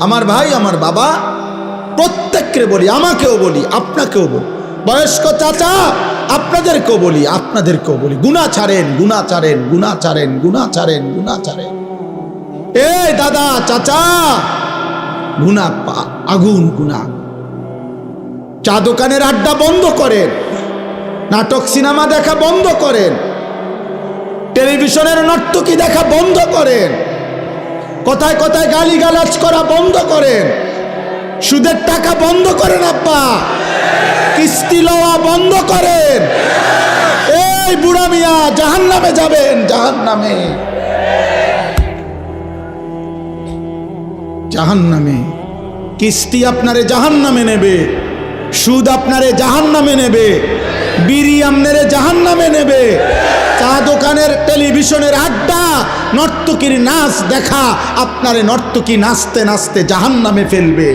আমার ভাই, আমার বাবা, প্রত্যেককে বলি, আমাকেও বলি, আপনাকেও বলি, বয়স্ক চাচা আপনাদেরকেও বলি, আপনাদেরকেও বলি, গুনাহ ছাড়েন, গুনাহ ছাড়েন, গুনাহ ছাড়েন, গুনাহ ছাড়েন, গুনাহ ছাড়েন। এই দাদা, চাচা, গুনাহ আগুন, গুনাহ। চা দোকানের আড্ডা বন্ধ করেন, নাটক সিনেমা দেখা বন্ধ করেন, টেলিভিশনের নর্তকী দেখা বন্ধ করেন, কথায় কথায় গালিগালাজ করা বন্ধ করেন, সুদের টাকা বন্ধ করেন, আব্বা কিস্তি লওয়া বন্ধ করেন। এই বুড়া মিয়া জাহান্নামে যাবেন, জাহান্নামে, জাহান্নামে। কিস্তি আপনারে জাহান্নামে নেবে, সুদ আপনারে জাহান্নামে নেবে, বিড়ি আপনারে জাহান্নামে নেবে, চা দোকানের টেলিভিশনের আড্ডা, নর্তকীর নাচ দেখা আপনারে নর্তকী নাচতে নাচতে জাহান্নামে ফেলবে,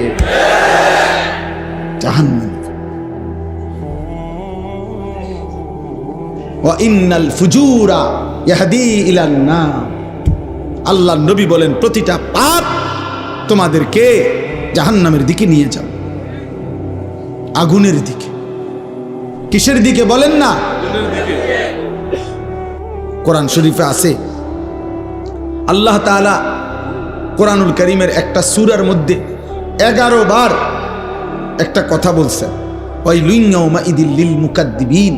জাহান্নামে। ওয়া ইন্নাল ফুজুরা ইয়াহদি ইলান নার। আল্লাহর নবী বলেন, প্রতিটা পাপ তোমাদেরকে জাহান্নামের দিকে নিয়ে যাবে, আগুনের দিকে। কিসের দিকে বলেন না? কোরআন শরীফে আছে, আল্লাহ তাআলা কোরআনুল কারীমের একটা সূরার মধ্যে 11 বার একটা কথা বলছেন, ওয়াইলুন ইয়াউমাইদিল লিল মুকাদ্দিবিন।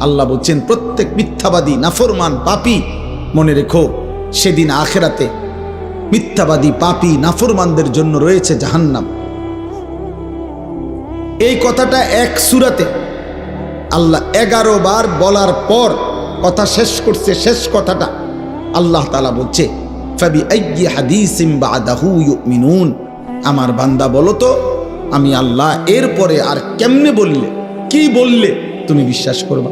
আল্লাহ বলছেন, প্রত্যেক মিথ্যাবাদী, নাফরমান, পাপী, মনে রেখো সেদিন আখিরাতে মিথ্যাবাদী, পাপী, নাফরমানদের জন্য রয়েছে জাহান্নাম। এই কথাটা এক সূরাতে আল্লাহ 11 বার বলার পর কথা শেষ করছে। শেষ কথাটা আল্লাহ তাআলা বলছে, ফাবিআইয়ি হাদিসিম বাদাহু ইউমিনুন। আমার বান্দা বলো তো, আমি আল্লাহ এরপরে আর কেমনে বললে, কি বললে তুমি বিশ্বাস করবা?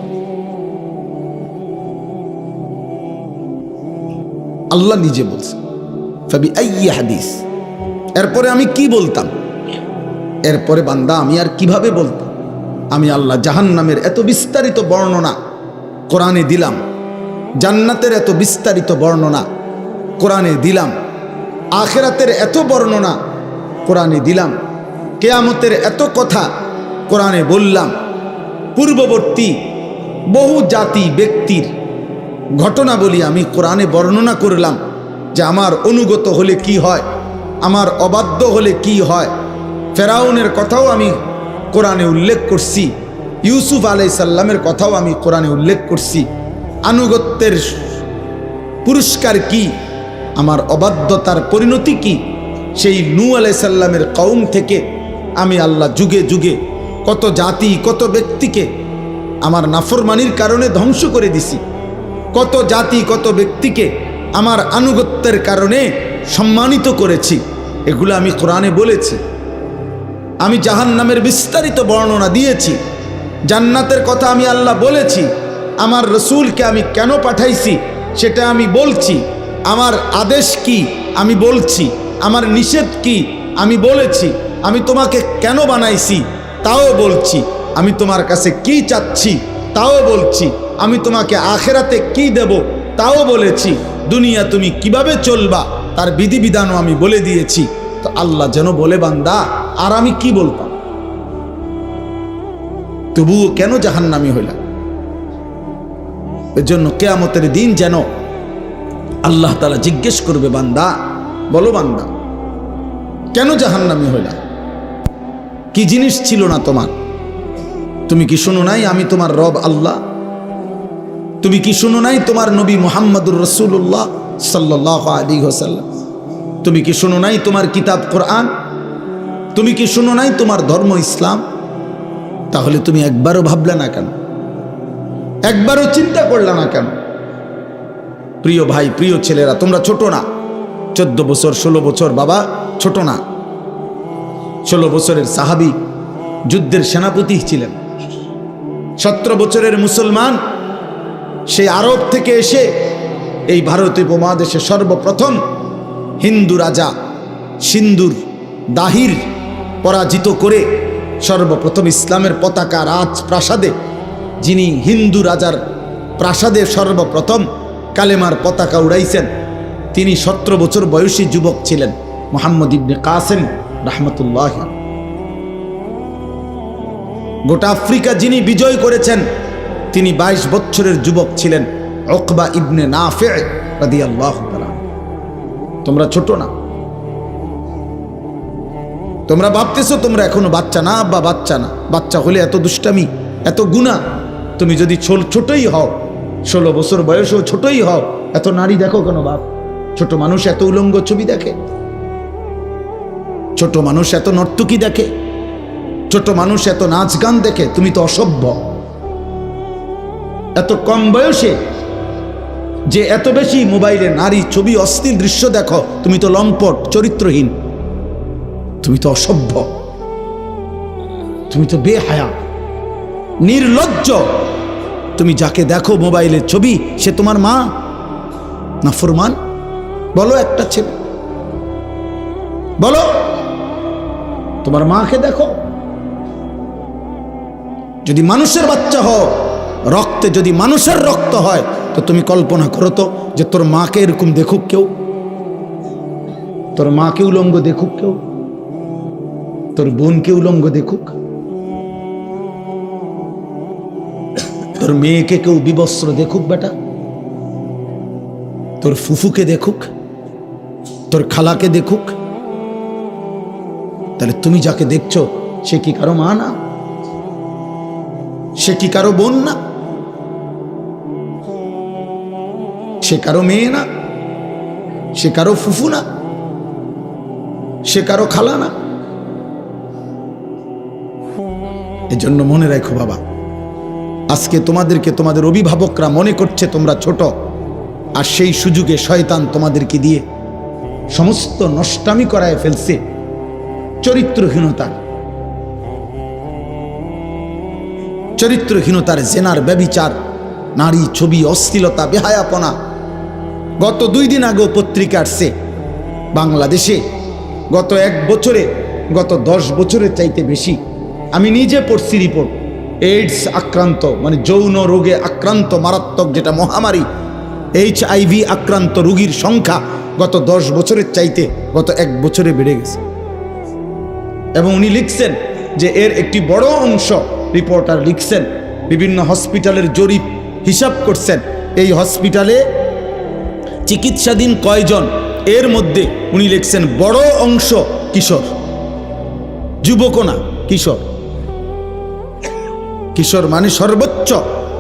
আল্লাহ নিজে বলছে, ফাবিআইয়ি হাদিস, এরপরে আমি কি বলতাম, এরপরে বান্দা আমি আর কিভাবে বলতাম? আমি আল্লাহ জাহান্নামের এত বিস্তারিত বর্ণনা কোরআনে দিলাম, জান্নাতের এত বিস্তারিত বর্ণনা কোরআনে দিলাম, আখিরাতের এত বর্ণনা কোরআনে দিলাম, কিয়ামতের এত কথা কোরআনে বললাম, পূর্ববর্তী বহু জাতি ব্যক্তির ঘটনাবলী আমি কোরআনে বর্ণনা করলাম, যে আমার অনুগত হলে কি হয়, আমার অবাধ্য হলে কি হয়। ফেরাউনের কথাও আমি কোরআনে উল্লেখ করছি, ইউসুফ আলাইহিস সালামের কথাও আমি কোরআনে উল্লেখ করছি। আনুগত্যের পুরস্কার কি, আমার অবাধ্যতার পরিণতি কি, সেই নূহ আলাইহিস সালামের কওম থেকে আমি আল্লাহ যুগে যুগে কত জাতি, কত ব্যক্তিকে আমার নাফরমানির কারণে ধ্বংস করে দিছি, কত জাতি, কত ব্যক্তিকে আমার আনুগত্যের কারণে সম্মানিত করেছি। এগুলো আমি কোরআনে বলেছি। আমি জাহান্নামের বিস্তারিত বর্ণনা দিয়েছি, জান্নাতের কথা আমি আল্লাহ বলেছি, আমার রসুলকে আমি কেন পাঠাইছি সেটা আমি বলছি, আমার আদেশ কি আমি বলছি, আমার নিষেধ কি আমি বলেছি, আমি তোমাকে কেন বানাইছি তাও বলছি, আমি তোমার কাছে কি চাচ্ছি তাও বলছি, আমি তোমাকে আখিরাতে কি দেব তাও বলেছি, দুনিয়া তুমি কিভাবে চলবা তার বিধিবিধানও আমি বলে দিয়েছি। তো আল্লাহ যেন বলে, বান্দা আর আমি কি বলতাম, তবুও কেন জাহান্নামী হইলাম? এর জন্য কিয়ামতের দিন যেন আল্লাহ তাআলা জিজ্ঞেস করবে, বান্দা বলো, বান্দা কেন জাহান্নামী হইলাম? কি জিনিস ছিল না তোমার? তুমি কি শুনো নাই আমি তোমার রব আল্লাহ? তুমি কি শুনো নাই তোমার নবী মুহাম্মদুর রাসূলুল্লাহ সাল্লাল্লাহু আলাইহি ওয়াসাল্লাম? তুমি কি শুনো নাই তোমার কিতাব কোরআন? তুমি কি শুনো নাই তোমার ধর্ম ইসলাম? তাহলে তুমি একবারও ভাবলে না কেন? একবারও চিন্তা করলে না কেন? প্রিয় ভাই, প্রিয় ছেলেরা, তোমরা ছোট না, 14 বছর 16 বছর বাবা ছোট না। 16 বছরের সাহাবী যুদ্ধের সেনাপতি ছিলেন। 17 বছরের মুসলমান, সেই আরব থেকে এসে এই ভারতীয় উপমহাদেশে সর্বপ্রথম হিন্দু রাজা সিন্ধুর দাহির পরাজিত করে সর্বপ্রথম ইসলামের পতাকা রাজপ্রাসাদে, যিনি হিন্দু রাজার প্রাসাদে সর্বপ্রথম কালেমার পতাকা উড়াইছেন, তিনি 17 বছর বয়সী যুবক ছিলেন। মুহাম্মদ ইবনে কাসেম রাহমাতুল্লাহ। গোটা আফ্রিকা যিনি বিজয় করেছেন তিনি 22 বছরের যুবক ছিলেন, উকবা ইবনে নাফি রাদিয়াল্লাহু তাআলা। তোমরা ছোট না, তোমরা ভাবতেছো তোমরা এখনো বাচ্চা না, আব্বা বাচ্চা না। বাচ্চা হলে এত দুষ্টামি, এত গুনাহ। তুমি যদি ছোটই হও, 16 বছর বয়সেও ছোটই হও, এত নারী দেখো কেন বাপ? ছোট মানুষ এত উলঙ্গ ছবি দেখে, ছোট মানুষ এত নর্তকী দেখে, ছোট মানুষ এত নাচ গান দেখে। তুমি তো অসভ্য। এত কম বয়সে যে এত বেশি মোবাইলে নারী ছবি অশ্লীল দৃশ্য দেখো, তুমি তো লম্পট, চরিত্রহীন, তুমি তো অসভ্য, তুমি তো বেহায়া, নির্লজ্জ। তুমি যাকে দেখো মোবাইলের ছবি, সে তোমার মা না ফরমান? বলো একটা ছেলে, বলো তোমার মাকে দেখো। যদি মানুষের বাচ্চা হও, রক্তে যদি মানুষের রক্ত হয়, তো তুমি কল্পনা করো তো যে তোর মাকে এরকম দেখুক কেউ, তোর মাকে উলঙ্গ দেখুক কেউ, তোর বোনকে উলঙ্গ দেখুক, তোর মেয়েকে কেউ বিবস্ত্র দেখুক বেটা, তোর ফুফুকে দেখুক, তোর খালাকে দেখুক। তাহলে তুমি যাকে দেখছো সে কি কারো মা না? সে কি কারো বোন না? সে কারো মেয়ে না? সে কারো ফুফু না? সে কারো খালা না? এজন্য মনে রাখো বাবা, আজকে তোমাদেরকে তোমাদের অভিভাবকরা মনে করছে তোমরা ছোট, আর সেই সুযোগে শয়তান তোমাদেরকে দিয়ে সমস্ত নষ্টামি করায় ফেলছে। চরিত্রহীনতার জেনার, ব্যভিচার, নারী ছবি, অশ্লীলতা, বেহায়াপনা। গত 2 দিন আগেও পত্রিকা আসছে বাংলাদেশে গত 1 বছরে, গত 10 বছরের চাইতে বেশি, আমি নিজে পড়ছি রিপোর্ট, এইডস আক্রান্ত, মানে যৌন রোগে আক্রান্ত মারাত্মক যেটা মহামারী, HIV আক্রান্ত রোগীর সংখ্যা গত 10 বছরের চাইতে গত 1 বছরে বেড়ে গেছে। এবং উনি লিখছেন যে এর একটি বড় অংশ, রিপোর্টার লিখছেন, বিভিন্ন হসপিটালের জরিপ হিসাব করছেন, এই হসপিটালে চিকিৎসাধীন কয়জন, এর মধ্যে উনি লিখছেন বড় অংশ কিশোর, যুবকও না, কিশোর। কিশোর মানে সর্বোচ্চ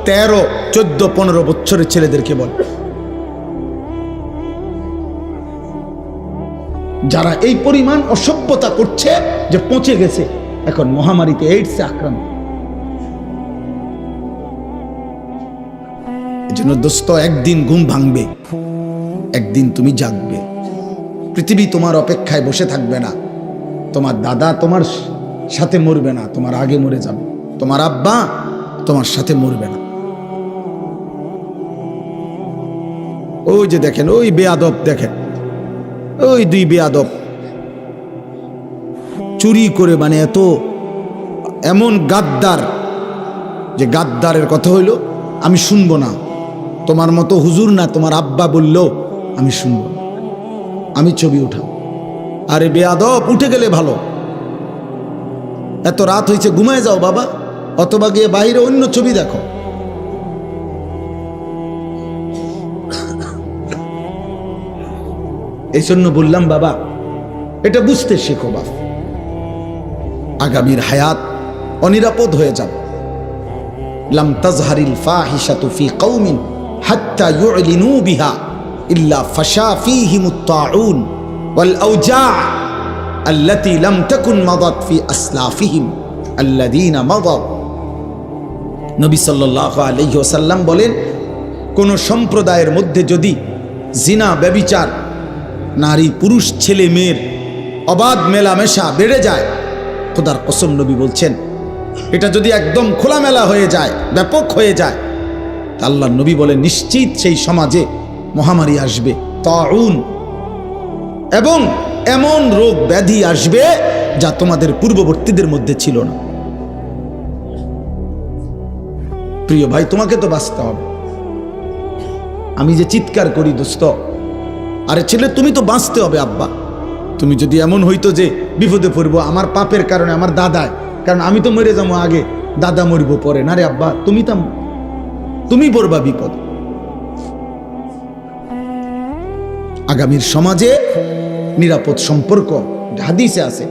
13, 14, 15 বছরের ছেলেদেরকে বলে, যারা এই পরিমাণ অসভ্যতা করছে যে পৌঁছে গেছে এখন মহামারীতে, এইডসে আক্রান্ত। এজন্য দোস্ত, একদিন ঘুম ভাঙবে, একদিন তুমি জাগবে। পৃথিবী তোমার অপেক্ষায় বসে থাকবে না। তোমার দাদা তোমার সাথে মরবে না, তোমার আগে মরে যাবে। তোমার আব্বা তোমার সাথে মরবে না। ওই যে দেখেন, ওই বেয়াদব দেখেন, ওই 2 বেয়াদব চুরি করে, মানে এমন গাদ্দার, যে গাদ্দারের কথা হইল আমি শুনবো না, তোমার মতো হুজুর না, তোমার আব্বা বললেও আমি শুনবো না, আমি ছবি উঠাও। আরে বেয়াদব, উঠে গেলে ভালো। এত রাত হয়েছে, ঘুমায় যাও বাবা, অথবা গিয়ে বাইরে অন্য ছবি দেখো। এই জন্য বললাম বাবা, এটা বুঝতে শেখো বাবা, আগামীর হায়াত অনিরাপদ হয়ে যাবে। লাম তাজহারিল ফাহিশাতু ফি কওমিন হাত্তা ইউলিনু বিহা ইল্লা ফাশা ফীহিমুত তাউন ওয়াল আওজা' আল্লাতী লাম তাকুন মাদাত ফি আসলাফিহিম আল্লাযীনা মাদাউ। নবী সাল্লাল্লাহু আলাইহি ওয়াসাল্লাম বলেন, কোন সম্প্রদায়ের মধ্যে যদি জিনা, ব্যভিচার, নারী পুরুষ, ছেলে মেয়ের অবাধ মেলামেশা বেড়ে যায়, খোদার কসম নবী বলছেন, এটা যদি একদম খোলামেলা হয়ে যায়, ব্যাপক হয়ে যায়, আল্লাহর নবী বলেন নিশ্চিত সেই সমাজে মহামারী আসবে, তাউন, এবং এমন রোগ ব্যাধি আসবে যা তোমাদের পূর্ববর্তীদের মধ্যে ছিল না। প্রিয় ভাই, তোমাকে তো বাঁচতে হবে। আমি যে চিৎকার করি দোস্ত, আরে ছেলে তুমি তো বাঁচতে হবে আব্বা, তুমি যদি এমন হইতো যে বিপদে পড়বো আমার পাপের কারণে, আমার দাদায়, কারণ আমি তো মরে যাবো আগে, দাদা মরবো পরে, না রে আব্বা তুমি পড়বা বিপদ। আগামীর সমাজে নিরাপদ সম্পর্ক হাদিসে আছে,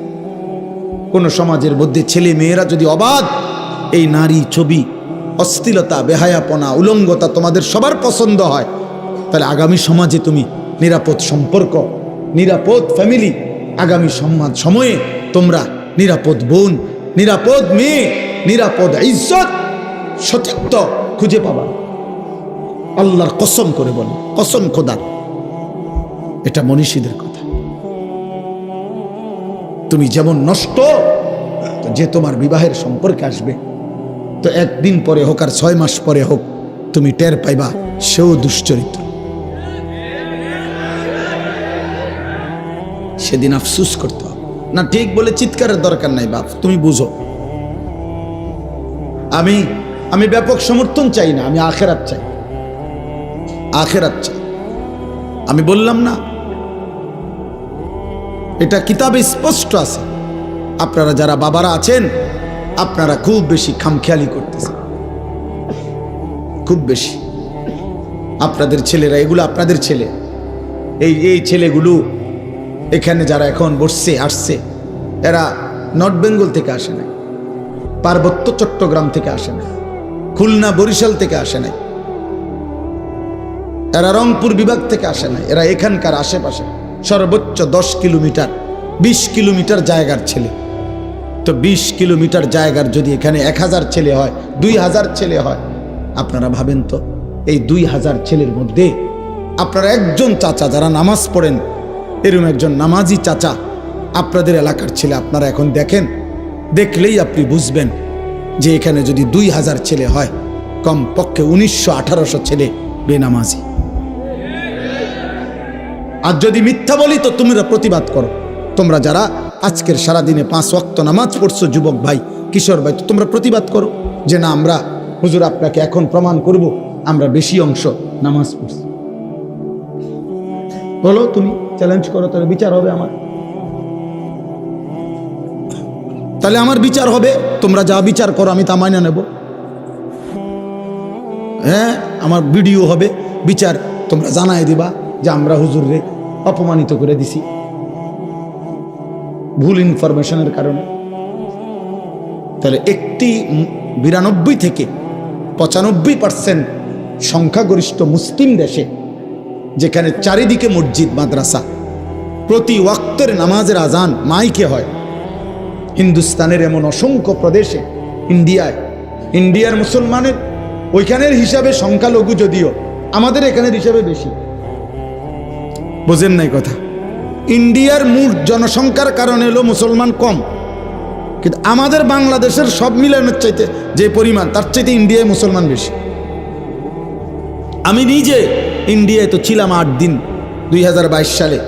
কোন সমাজের মধ্যে ছেলে মেয়েরা যদি অবাধ এই নারী ছবি, অশ্লীলতা, বেহায়াপনা, উলঙ্গতা তোমাদের সবার পছন্দ হয়, তাহলে আগামী সমাজে তুমি নিরাপদ সম্পর্ক, নিরাপদ ফ্যামিলি, আগামী সময়ে তোমরা নিরাপদ বোন, নিরাপদ মেয়ে, নিরাপদ ইজ্জত, সতীত্ব খুঁজে পাবা। আল্লাহর কসম করে বলে, কসম খোদার, এটা মনীষীদের কথা। তুমি যেমন নষ্ট, যে তোমার বিবাহের সম্পর্কে আসবে, তো একদিন পরে হোক আর 6 মাস পরে হোক, তুমি টের পাইবা সেও দুশ্চরিত্র। সেদিন আফসুস করতে হবে না। ঠিক বলে চিৎকারের দরকার নাই বাপ, তুমি বুঝো। আমি ব্যাপক সমর্থন চাই না, আমি আখেরাত চাই, আখেরাত চাই। আমি বললাম না, এটা কিতাবে স্পষ্ট আছে। আপনারা যারা বাবারা আছেন, আপনারা খুব বেশি খামখেয়ালি করতেছেন, খুব বেশি। আপনাদের ছেলেরা, এগুলো আপনাদের ছেলে, এই ছেলেগুলো এখানে যারা এখন বসছে, আসছে, এরা নর্থ বেঙ্গল থেকে আসে নাই, পার্বত্য চট্টগ্রাম থেকে আসে নাই, খুলনা বরিশাল থেকে আসে নাই, এরা রংপুর বিভাগ থেকে আসে নাই, এরা এখানকার আশেপাশে সর্বোচ্চ 10 কিলোমিটার 20 কিলোমিটার জায়গার ছেলে। তো 20 কিলোমিটার জায়গার যদি এখানে 1000 ছেলে হয়, 2000 ছেলে হয়, আপনারা ভাবেন তো এই 2000 ছেলের মধ্যে আপনারা একজন চাচা যারা নামাজ পড়েন, এরকম একজন নামাজি চাচা আপনাদের এলাকার ছেলে, আপনারা এখন দেখেন, দেখলেই আপনি বুঝবেন যে এখানে যদি 2000 ছেলে হয়, কমপক্ষে 1900-1800 ছেলে বেনামাজি। আর যদি মিথ্যা বলি তো তোমরা প্রতিবাদ করো। তোমরা যারা আজকের সারাদিনে 5 ওয়াক্ত নামাজ পড়ছো, যুবক ভাই, কিশোর ভাই, তো তোমরা প্রতিবাদ করো যে না, আমরা হুজুর আপনাকে এখন প্রমাণ করব আমরা বেশি অংশ নামাজ পড়ছি। বলো, তুমি চ্যালেঞ্জ করো, তাহলে বিচার হবে আমার, তাহলে আমার বিচার হবে। তোমরা যা বিচার করো আমি তা মাইনা নেব। হ্যাঁ, আমার ভিডিও হবে, বিচার তোমরা জানাই দিবা যে আমরা হুজুররে অপমানিত করে দিছি ভুল ইনফরমেশনের কারণে। তাহলে একটি 92 থেকে 95% সংখ্যাগরিষ্ঠ মুসলিম দেশে, যেখানে চারিদিকে মসজিদ মাদ্রাসা, প্রতি ওয়াক্তের নামাজের আজান মাইকে হয়, হিন্দুস্তানের এমন অসংখ্য প্রদেশে, ইন্ডিয়ার মুসলমানের ওইখানের হিসাবে সংখ্যালঘু যদিও, আমাদের এখানের হিসাবে বেশি। বোঝেন নাই কথা? ইন্ডিয়ার মোট জনসংখ্যার কারণে হলো মুসলমান কম, কিন্তু আমাদের বাংলাদেশের সব মিলানোর চাইতে যে পরিমাণ, তার চাইতে ইন্ডিয়ায় মুসলমান বেশি। আমি নিজে ইন্ডিয়ায় তো ছিলাম 8 দিন 2022 সালে,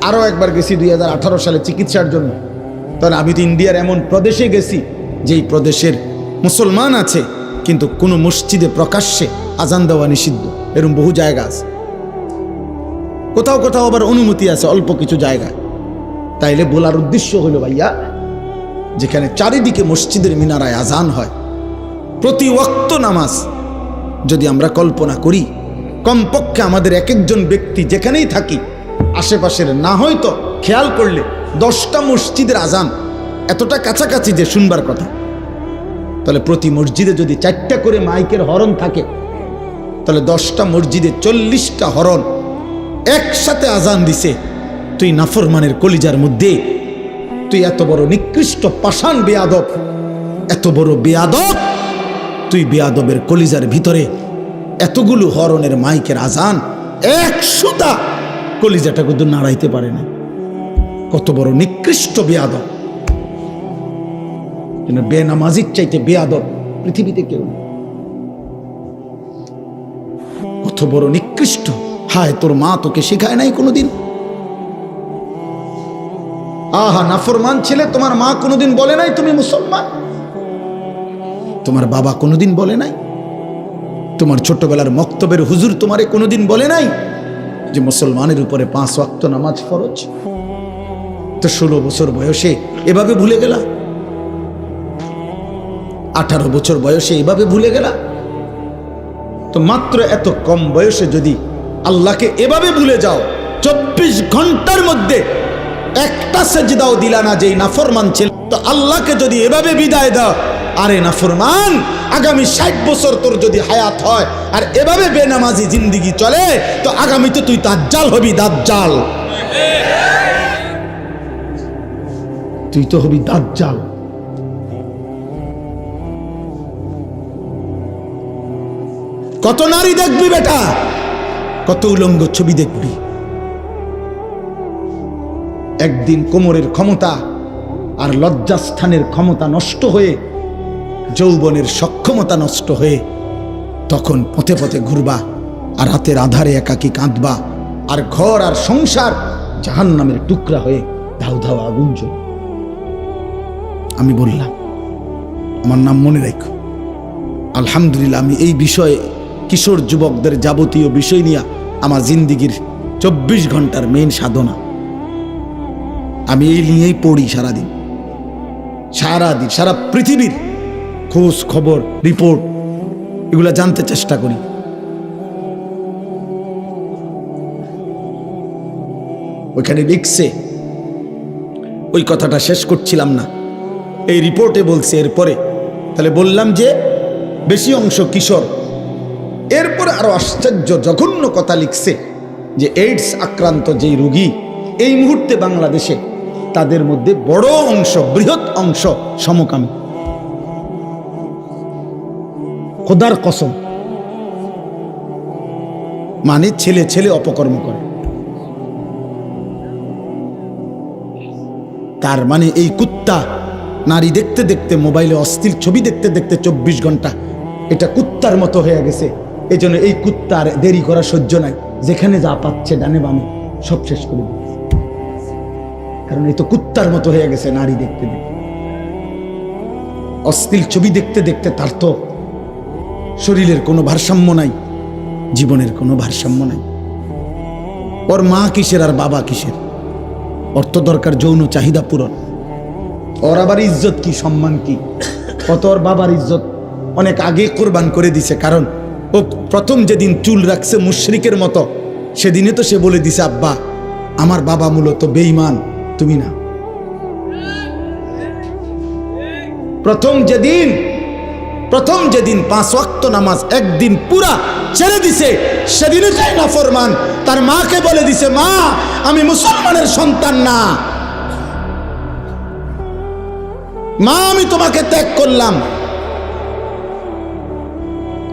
আরও একবার গেছি 2018 সালে চিকিৎসার জন্য। তখন আমি তো ইন্ডিয়ার এমন প্রদেশে গেছি যেই প্রদেশের মুসলমান আছে কিন্তু কোনো মসজিদে প্রকাশ্যে আজান দেওয়া নিষিদ্ধ, এরকম বহু জায়গা আছে। কোথাও কোথাও আবার অনুমতি আছে অল্প কিছু জায়গায়। তাইলে বলার উদ্দেশ্য হলো ভাইয়া, যেখানে চারিদিকে মসজিদের মিনারায় আজান হয়, প্রতি ওয়াক্ত নামাজ যদি আমরা কল্পনা করি, কমপক্ষে আমাদের এক একজন ব্যক্তি যেখানেই থাকি আশেপাশের, না হয়তো খেয়াল করলে 10টা মসজিদের আজান এতটা কাছাকাছি যে শুনবার কথা, তাহলে প্রতি মসজিদে যদি 4টা করে মাইকের হরন থাকে, তাহলে 10টা মসজিদে 40টা হরন একসাথে আজান দিছে। তুই নাফরমানের কলিজার মধ্যে, তুই এত বড় নিকৃষ্ট পাষাণ বেয়াদব, এত বড় বেয়াদব, তুই বেয়াদবের কলিজার ভিতরে এতগুলো হরনের মাইকের আজান, 100টা কলিজাটা কিন্তু নাড়াইতে পারে না। কত বড় নিকৃষ্ট বেয়াদব! বেনামাজির চাইতে বেয়াদব পৃথিবীতে কেউ নেই। কত বড় নিকৃষ্ট! হায়, তোর মা তোকে শেখায় নাই কোনোদিন? আহা, নাফরমান ছেলে, তোমার মা কোনোদিন বলে নাই তুমি মুসলমান? তোমার বাবা কোনোদিন বলে নাই? তোমার ছোটবেলার মক্তবের হুজুর তোমারে কোনোদিন বলে নাই যে মুসলমানের উপরে 5 ওয়াক্ত নামাজ ফরজ? তো 16 বছর বয়সে এভাবে ভুলে গেলা, 18 বছর বয়সে এভাবে ভুলে গেলা। তো মাত্র এত কম বয়সে যদি আল্লাহকে এভাবে ভুলে যাও, 24 ঘন্টার মধ্যে একটা সেজদাও দিলা না যেই নাফরমান ছিল, তো আল্লাহকে যদি এভাবে বিদায় দাও, আরে নাফরমান, আগামী 60 বছর তোর যদি হায়াত হয় আর এভাবে বেনামাজি জিন্দেগি চলে, তো আগামীতে তুই দাজ্জাল হবি, দাজ্জাল। তুই তো হবি দাজ্জাল। কত নারী দেখবি বেটা, কত উলঙ্গ ছবি দেখবি। একদিন কোমরের ক্ষমতা আর লজ্জাস্থানের ক্ষমতা নষ্ট হয়ে, যৌবনের সক্ষমতা নষ্ট হয়ে, তখন পথে পথে ঘুরবা আর রাতের আধারে একাকী কাঁদবা, আর ঘর আর সংসার জাহান্নামের টুকরা হয়ে ধাউ ধাউ আগুন জ্বলবে। আমি বললাম, আমার নাম মনে রাখো। আলহামদুলিল্লাহ, আমি এই বিষয়ে কিশোর যুবকদের যাবতীয় বিষয় নিয়ে আমার জিন্দিগির 24 ঘন্টার মেইন সাধনা, আমি এই নিয়েই পড়ি সারাদিন, সারা পৃথিবীর খোঁজ খবর, রিপোর্ট, এগুলা জানতে চেষ্টা করি। ওইখানে লিখছে, ওই কথাটা শেষ করছিলাম না, এই রিপোর্টে বলছে এরপরে, তাহলে বললাম যে বেশি অংশ কিশোর। এরপরে আরো আশ্চর্য জঘন্য কথা লিখছে যে এইডস আক্রান্ত যেই রোগী এই মুহূর্তে বাংলাদেশে, তাদের মধ্যে বড় অংশ, বৃহৎ অংশ সমকামী। খোদার কসম, মানে ছেলে ছেলে অপকর্ম করে। তার মানে এই কুত্তা নারী দেখতে দেখতে, মোবাইলে অশ্লীল ছবি দেখতে দেখতে 24 ঘন্টা এটা কুত্তার মতো হয়ে গেছে। এই জন্য এই কুত্তার দেরি করা সহ্য নাই, যেখানে যা পাচ্ছে ডানে বামে সব শেষ করে দিচ্ছে। কারণ এই তো কুত্তার মতো হয়ে গেছে নারী দেখতে দেখতে, অশ্লীল ছবি দেখতে দেখতে। তার তো শরীরের কোনো ভারসাম্য নাই, জীবনের কোনো ভারসাম্য নাই। ওর মা কিসের আর বাবা কিসের? ওর তো দরকার যৌন চাহিদা পূরণ। ওর আবার ইজ্জত কি, সম্মান কি? কত ওর বাবার ইজ্জত অনেক আগে কোরবান করে দিছে। কারণ ও প্রথম যেদিন চুল রাখছে মুশরিকের মতো, সেদিনে তো সে বলে দিছে, আব্বা আমার বাবা মূলত বেঈমান, তুমি না। প্রথম যেদিন 5 ওয়াক্ত নামাজ একদিন পুরা ছেড়ে দিছে, সেদিনে তাই নাফরমান তার মাকে বলে দিছে, মা আমি মুসলমানের সন্তান না, মা আমি তোমাকে ত্যাগ করলাম।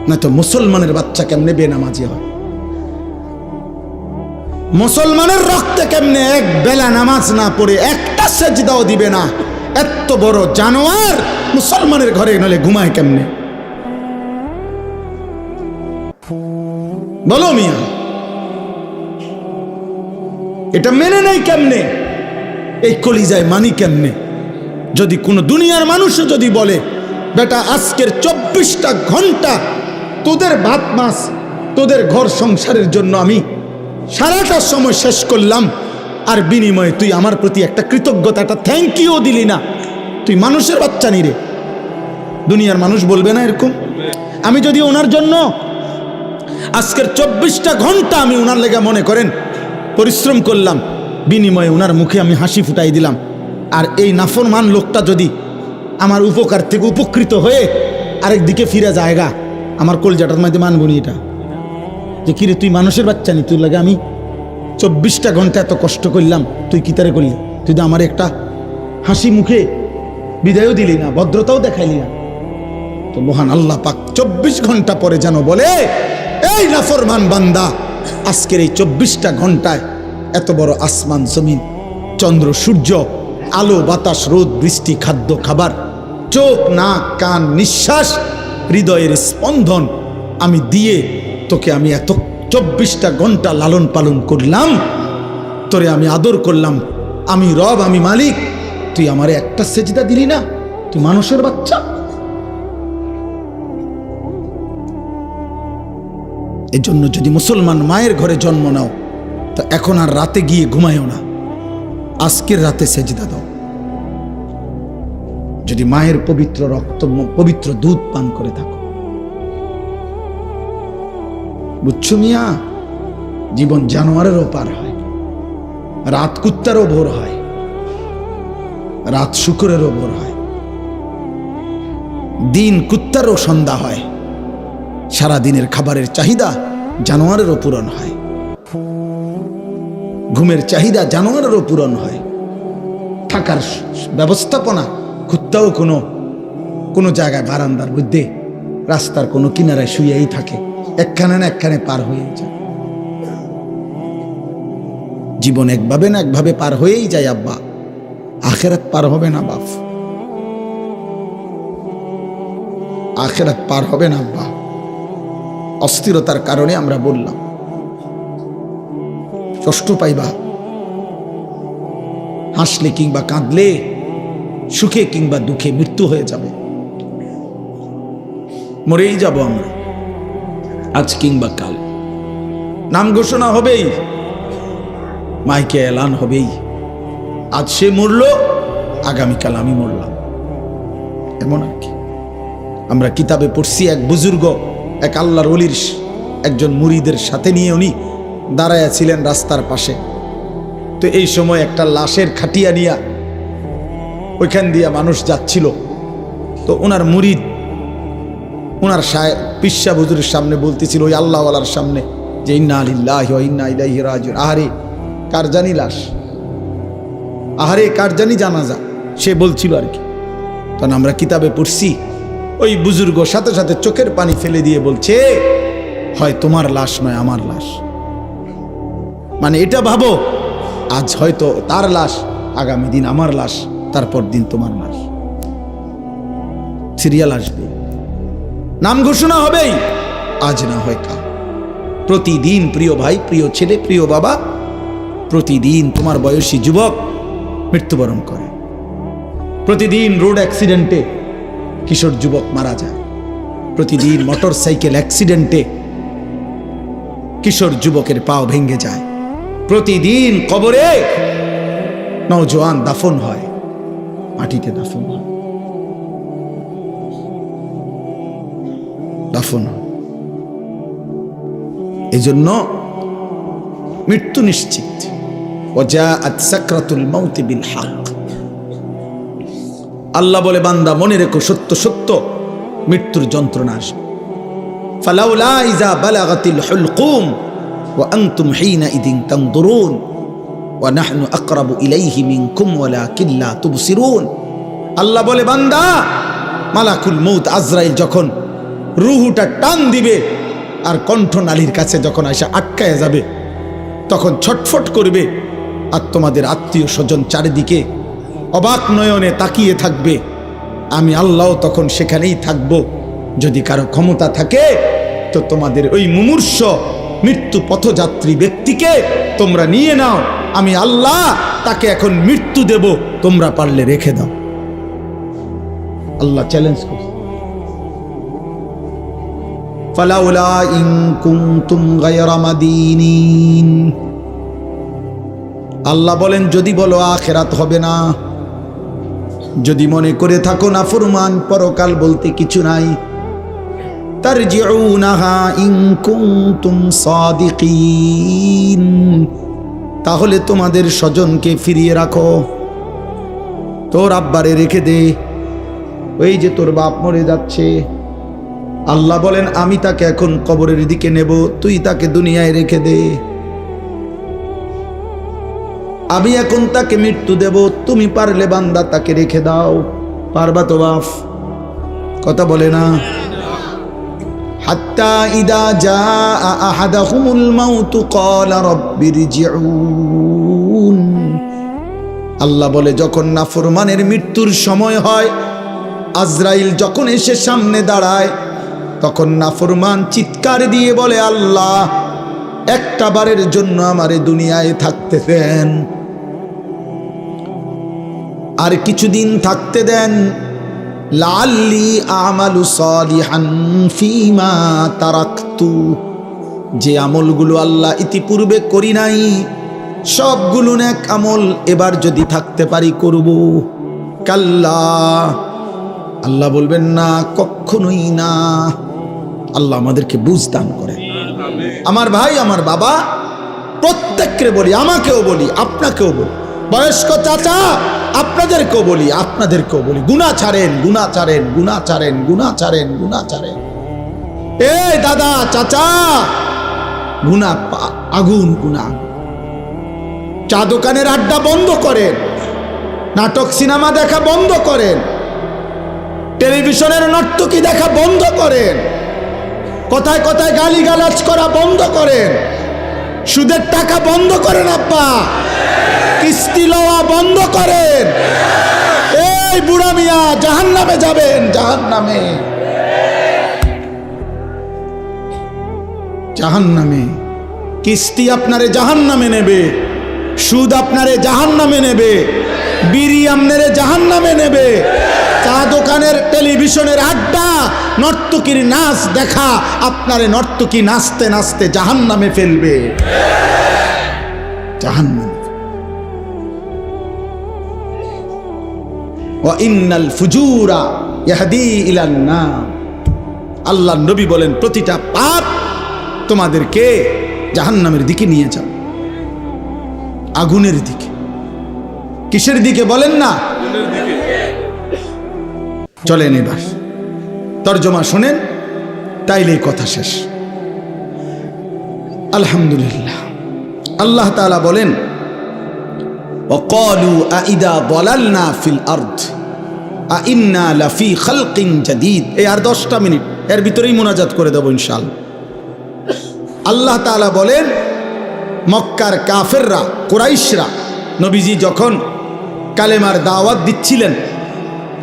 না তো মুসলমানের বাচ্চা কেমনে বেনামাজি হয়? মুসলমানের রক্তে কেমনে এক বেলা নামাজ না পড়ে একটা সেজদাও দিবে না? এত বড় জানোয়ার মুসলমানের ঘরে নলে ঘুমায় কেমনে? বলো মিয়া, এটা মেনে নেই কেমনে? এই কলিজায় মানি কেমনে? যদি কোনো দুনিয়ার মানুষ যদি বলে, বেটা আজকের 24টা ঘন্টা তোদের ভাত মাছ, তোদের ঘর সংসারের জন্য আমি সারাটা সময় শেষ করলাম, আর বিনিময়ে তুই আমার প্রতি একটা কৃতজ্ঞতা, একটা থ্যাংক ইউ দিলি না, তুই মানুষের বাচ্চা নি রে। দুনিয়ার মানুষ বলবে না এরকম? আমি যদি ওনার জন্য আজকের 24টা ঘন্টা আমি ওনার লেগে মনে করেন পরিশ্রম করলাম, বিনিময়ে ওনার মুখে আমি হাসি ফুটাই দিলাম, আর এই নাফরমান লোকটা যদি আমার উপকার থেকে উপকৃত হয়ে আরেক দিকে ফিরে জায়গা, আমার কলজাটার মধ্যে মানব নি এটা? যে কিরে তুই মানুষের বাচ্চা নি, তুই লাগে আমি 24টা ঘন্টা এত কষ্ট করলাম, তুই কি তারে করলি? তুই তো আমার একটা হাসি মুখে বিদায়ও দিলি না, ভদ্রতাও দেখাইলি না। তো মহান আল্লাহ পাক 24 ঘন্টা পরে যেন বলে, এই নাফরমান বান্দা, আজকের এই 24টা ঘন্টায় এত বড় আসমান জমিন, চন্দ্র সূর্য, আলো বাতাস, রোদ বৃষ্টি, খাদ্য খাবার, চোখ নাক কান নিঃশ্বাস, হৃদয়ের স্পন্দন আমি দিয়ে তোকে আমি এত 24টা ঘন্টা লালন পালন করলাম, তোরে আমি আদর করলাম, আমি রব, আমি মালিক, তুই আমারে একটা সেজদা দিলি না? তুই মানুষের বাচ্চা। এই জন্য যদি মুসলমান মায়ের ঘরে জন্ম নাও, তো এখন আর রাতে গিয়ে ঘুমায়ও না, আজকের রাতে সেজদা দাও। যদি মায়ের পবিত্র রক্ত, পবিত্র দুধ পান করে থাকো, বুঝছো মিয়া? জীবন জানোয়ারেরও পার হয়, রাত কুত্তারও ভোর হয়, রাত শুকরেরও ভোর হয়, দিন কুত্তারও সন্ধ্যা হয়, সারা দিনের খাবারের চাহিদা জানোয়ারেরও পূরণ হয়, ঘুমের চাহিদা জানোয়ারেরও পূরণ হয়, থাকার ব্যবস্থাপনা কুত্তাও কোনো জায়গায় বারান্দার মধ্যে রাস্তার কোনো কিনারায় শুয়েই থাকে, একখানে না একখানে পার হয়ে যায়। জীবন একভাবে না একভাবে পার হয়েই যায় আব্বা, আখেরাত পার হবে না বাপ, আখেরাত পার হবে না আব্বা। অস্থিরতার কারণে আমরা বললাম, কষ্ট পাইবা, হাসলে কিংবা কাঁদলে, সুখে কিংবা দুঃখে মৃত্যু হয়ে যাবে, মরেই যাব আমরা, আজ কিংবা কাল। নাম ঘোষণা হবেই, মাইকে এলান হবেই, আজ সে মরল, আগামীকাল আমি মরলাম, এমন আর কি। আমরা কিতাবে পড়ছি, এক বুজুর্গ এক আল্লাহর ওলির একজন মুরিদের সাথে নিয়ে উনি দাঁড়ায়া ছিলেন রাস্তার পাশে। তো এই সময় একটা লাশের খাটিয়া নিয়া ওইখান দিয়া মানুষ যাচ্ছিল। তো ওনার মুরিদ ওনার পিসা হুজুরের সামনে বলতেছিল, ওই আল্লাহওয়ালার সামনে, যে ইন্না লিল্লাহি ওয়া ইন্না ইলাইহি রাজিউন। আহারে কার জানি লাশ, আহারে কার জানি জানাজা, সে বলছিল আর কি। তখন আমরা কিতাবে পড়ছি, ওই বুজুর্গ সাথে সাথে চোখের পানি ফেলে দিয়ে বলছে, হয় তোমার লাশ নয় আমার লাশ। মানে এটা ভাবো, আজ হয়তো তার লাশ, আগামী দিন আমার লাশ, তারপর দিন তোমার লাশ। সিরিয়াল আসবে, নাম ঘোষণা হবেই, আজ না হয় কাল। প্রতিদিন প্রিয় ভাই, প্রিয় ছেলে, প্রিয় বাবা, প্রতিদিন তোমার বয়সী যুবক মৃত্যুবরণ করে। প্রতিদিন রোড অ্যাক্সিডেন্টে কিশোর যুবক মারা যায়। প্রতিদিন মোটর সাইকেল অ্যাক্সিডেন্টে কিশোর যুবকের পাও ভেঙে যায়। প্রতিদিন কবরে নওজোয়ান দাফন হয়, মাটিতে দাফন হয়, দাফন হয়। এই জন্য মৃত্যু নিশ্চিত। ওয়াজাআত সাকরাতুল মাউত বিল হক। আল্লাহ বলে, বান্দা মনে রেখো, সত্য সত্য মৃত্যুর যন্ত্রণা আসবে। ফালাউলা ইযা বালাগাতিল হুলকুম ওয়া আনতুম হিনাইযিন তানদুরুন ওয়া নাহনু আকরাবু ইলাইহি মিনকুম ওয়ালাকিন লা তুবসিরুন। আল্লাহ বলে, বান্দা মালাকুল মউত আজরাইল যখন রূহটা টান দিবে আর কণ্ঠনালীর কাছে যখন এসে আটকায় যাবে, তখন ছটফট করবে, আর তোমাদের আত্মীয় স্বজন চারিদিকে অবাক নয়নে তাকিয়ে থাকবে। আমি আল্লাহ তখন সেখানেই থাকব। যদি কারো ক্ষমতা থাকে তো তোমাদের ওই মুমূর্ষ মৃত্যু পথযাত্রী ব্যক্তিকে তোমরা নিয়ে নাও, আমি আল্লাহ তাকে এখন মৃত্যু দেব, তোমরা পারলে রেখে দাও। আল্লাহ চ্যালেঞ্জ করছে, ফালাউলা ইন কুনতুম গায়রা মাদিনিন। আল্লাহ বলেন, যদি বলো আখিরাত হবে না, যদি মনে করে থাকো না ফরমান পরকাল বলতে কিছু নাই, তারজিউনাহা ইন কুনতুম সাদিকিন, তাহলে তোমাদের স্বজনকে ফিরিয়ে রাখো, তোর আব্বারে রেখে দে। ওই যে তোর বাপ মরে যাচ্ছে, আল্লাহ বলেন আমি তাকে এখন কবরের দিকে নেব, তুই তাকে দুনিয়ায় রেখে দে। আমি এখন তাকে মৃত্যু দেব, তুমি পারলে বান্দা তাকে রেখে দাও। পারবা তো বাপ? কথা বলে না। হাত্তা ইদা জাআ আহাদাহুমুল মাউতু ক্বালা রাব্বিরজিউন। আল্লাহ বলে, যখন নাফরমানের মৃত্যুর সময় হয়, আজরাইল যখন এসে সামনে দাঁড়ায়, তখন নাফরমান চিৎকার দিয়ে বলে, আল্লাহ একটা বারের জন্য আমারে দুনিয়ায় থাকতে দেন, আর কিছুদিন থাকতে দেন, লাআল্লি আমালু সালিহান ফীমা তারাকতু। যে আমলগুলো আল্লাহ ইতিপূর্বে করি নাই, সবগুলো নেক আমল এবার যদি থাকতে পারি করব। কাল্লা, আল্লাহ বলবেন না, কখনোই না। আল্লাহ আমাদেরকে বুঝ দান করে। আমার ভাই, আমার বাবা, প্রত্যেককে বলি, আমাকেও বলি, আপনাকেও বলি, বয়স্ক চাচা আপনাদেরকেও বলি, আপনাদেরকেও বলি, গুনাহ ছাড়েন, গুনাহ ছাড়েন, গুনাহ ছাড়েন, গুনাহ ছাড়েন, গুনাহ ছাড়েন। এই দাদা, চাচা, গুনাহ আগুন, গুনাহ। চা দোকানের আড্ডা বন্ধ করেন, নাটক সিনেমা দেখা বন্ধ করেন, টেলিভিশনের নর্তকী দেখা বন্ধ করেন, কথায় কথায় গালিগালাজ করা বন্ধ করেন, সুদের টাকা বন্ধ করেন, আব্বা কিস্তি লওয়া বন্ধ করেন। এই বুড়া মিয়া জাহান্নামে যাবেন, জাহান্নামে, জাহান্নামে। কিস্তি আপনারে জাহান্নামে নেবে, সুদ আপনারে জাহান্নামে নেবে, বিড়ি আপনারে জাহান্নামে নেবে, চা দোকানের টেলিভিশনের আড্ডা, নর্তকীর নাচ দেখা আপনারে নর্তকী নাচতে নাচতে জাহান্নামে ফেলবে, জাহান্নামে। ওয়া ইন্নাল ফুজুরা ইয়াহদি ইলান নার। আল্লাহ নবী বলেন, প্রতিটা পাপ তোমাদেরকে জাহান্নামের দিকে নিয়ে যাবে, আগুনের দিকে। কিসের দিকে বলেন না? চলেন এবার তরজমা শোনেন, তাইলে কথা শেষ। আলহামদুলিল্লাহ। আল্লাহ তাআলা বলেন, وقالوا أإذا ضللنا في الأرض أإنا لفي خلق جديد। এই আর 10টা মিনিট, এর ভিতরেই মোনাজাত করে দেব ইনশাআল্লাহ। আল্লাহ তাআলা বলেন, মক্কার কাফেররা, কুরাইশরা নবীজি যখন কালেমার দাওয়াত দিচ্ছিলেন,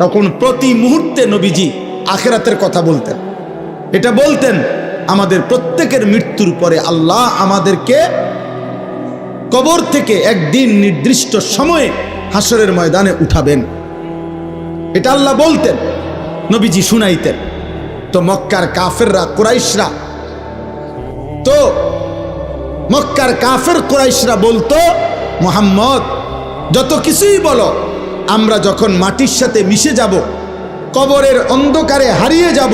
তখন প্রতি মুহূর্তে নবীজি আখিরাতের কথা বলতেন। এটা বলতেন, আমাদের প্রত্যেকের মৃত্যুর পরে আল্লাহ আমাদেরকে কবর থেকে একদিন নির্দিষ্ট সময়ে হাসরের ময়দানে উঠাবেন। এটা আল্লাহ বলতেন, নবীজি শুনাইতেন। তো মক্কার কাফেররা, কুরাইশরা, তো মক্কার কাফের কুরাইশরা বলতো, মুহাম্মদ যত কিছুই বলো, আমরা যখন মাটির সাথে মিশে যাব, কবরের অন্ধকারে হারিয়ে যাব,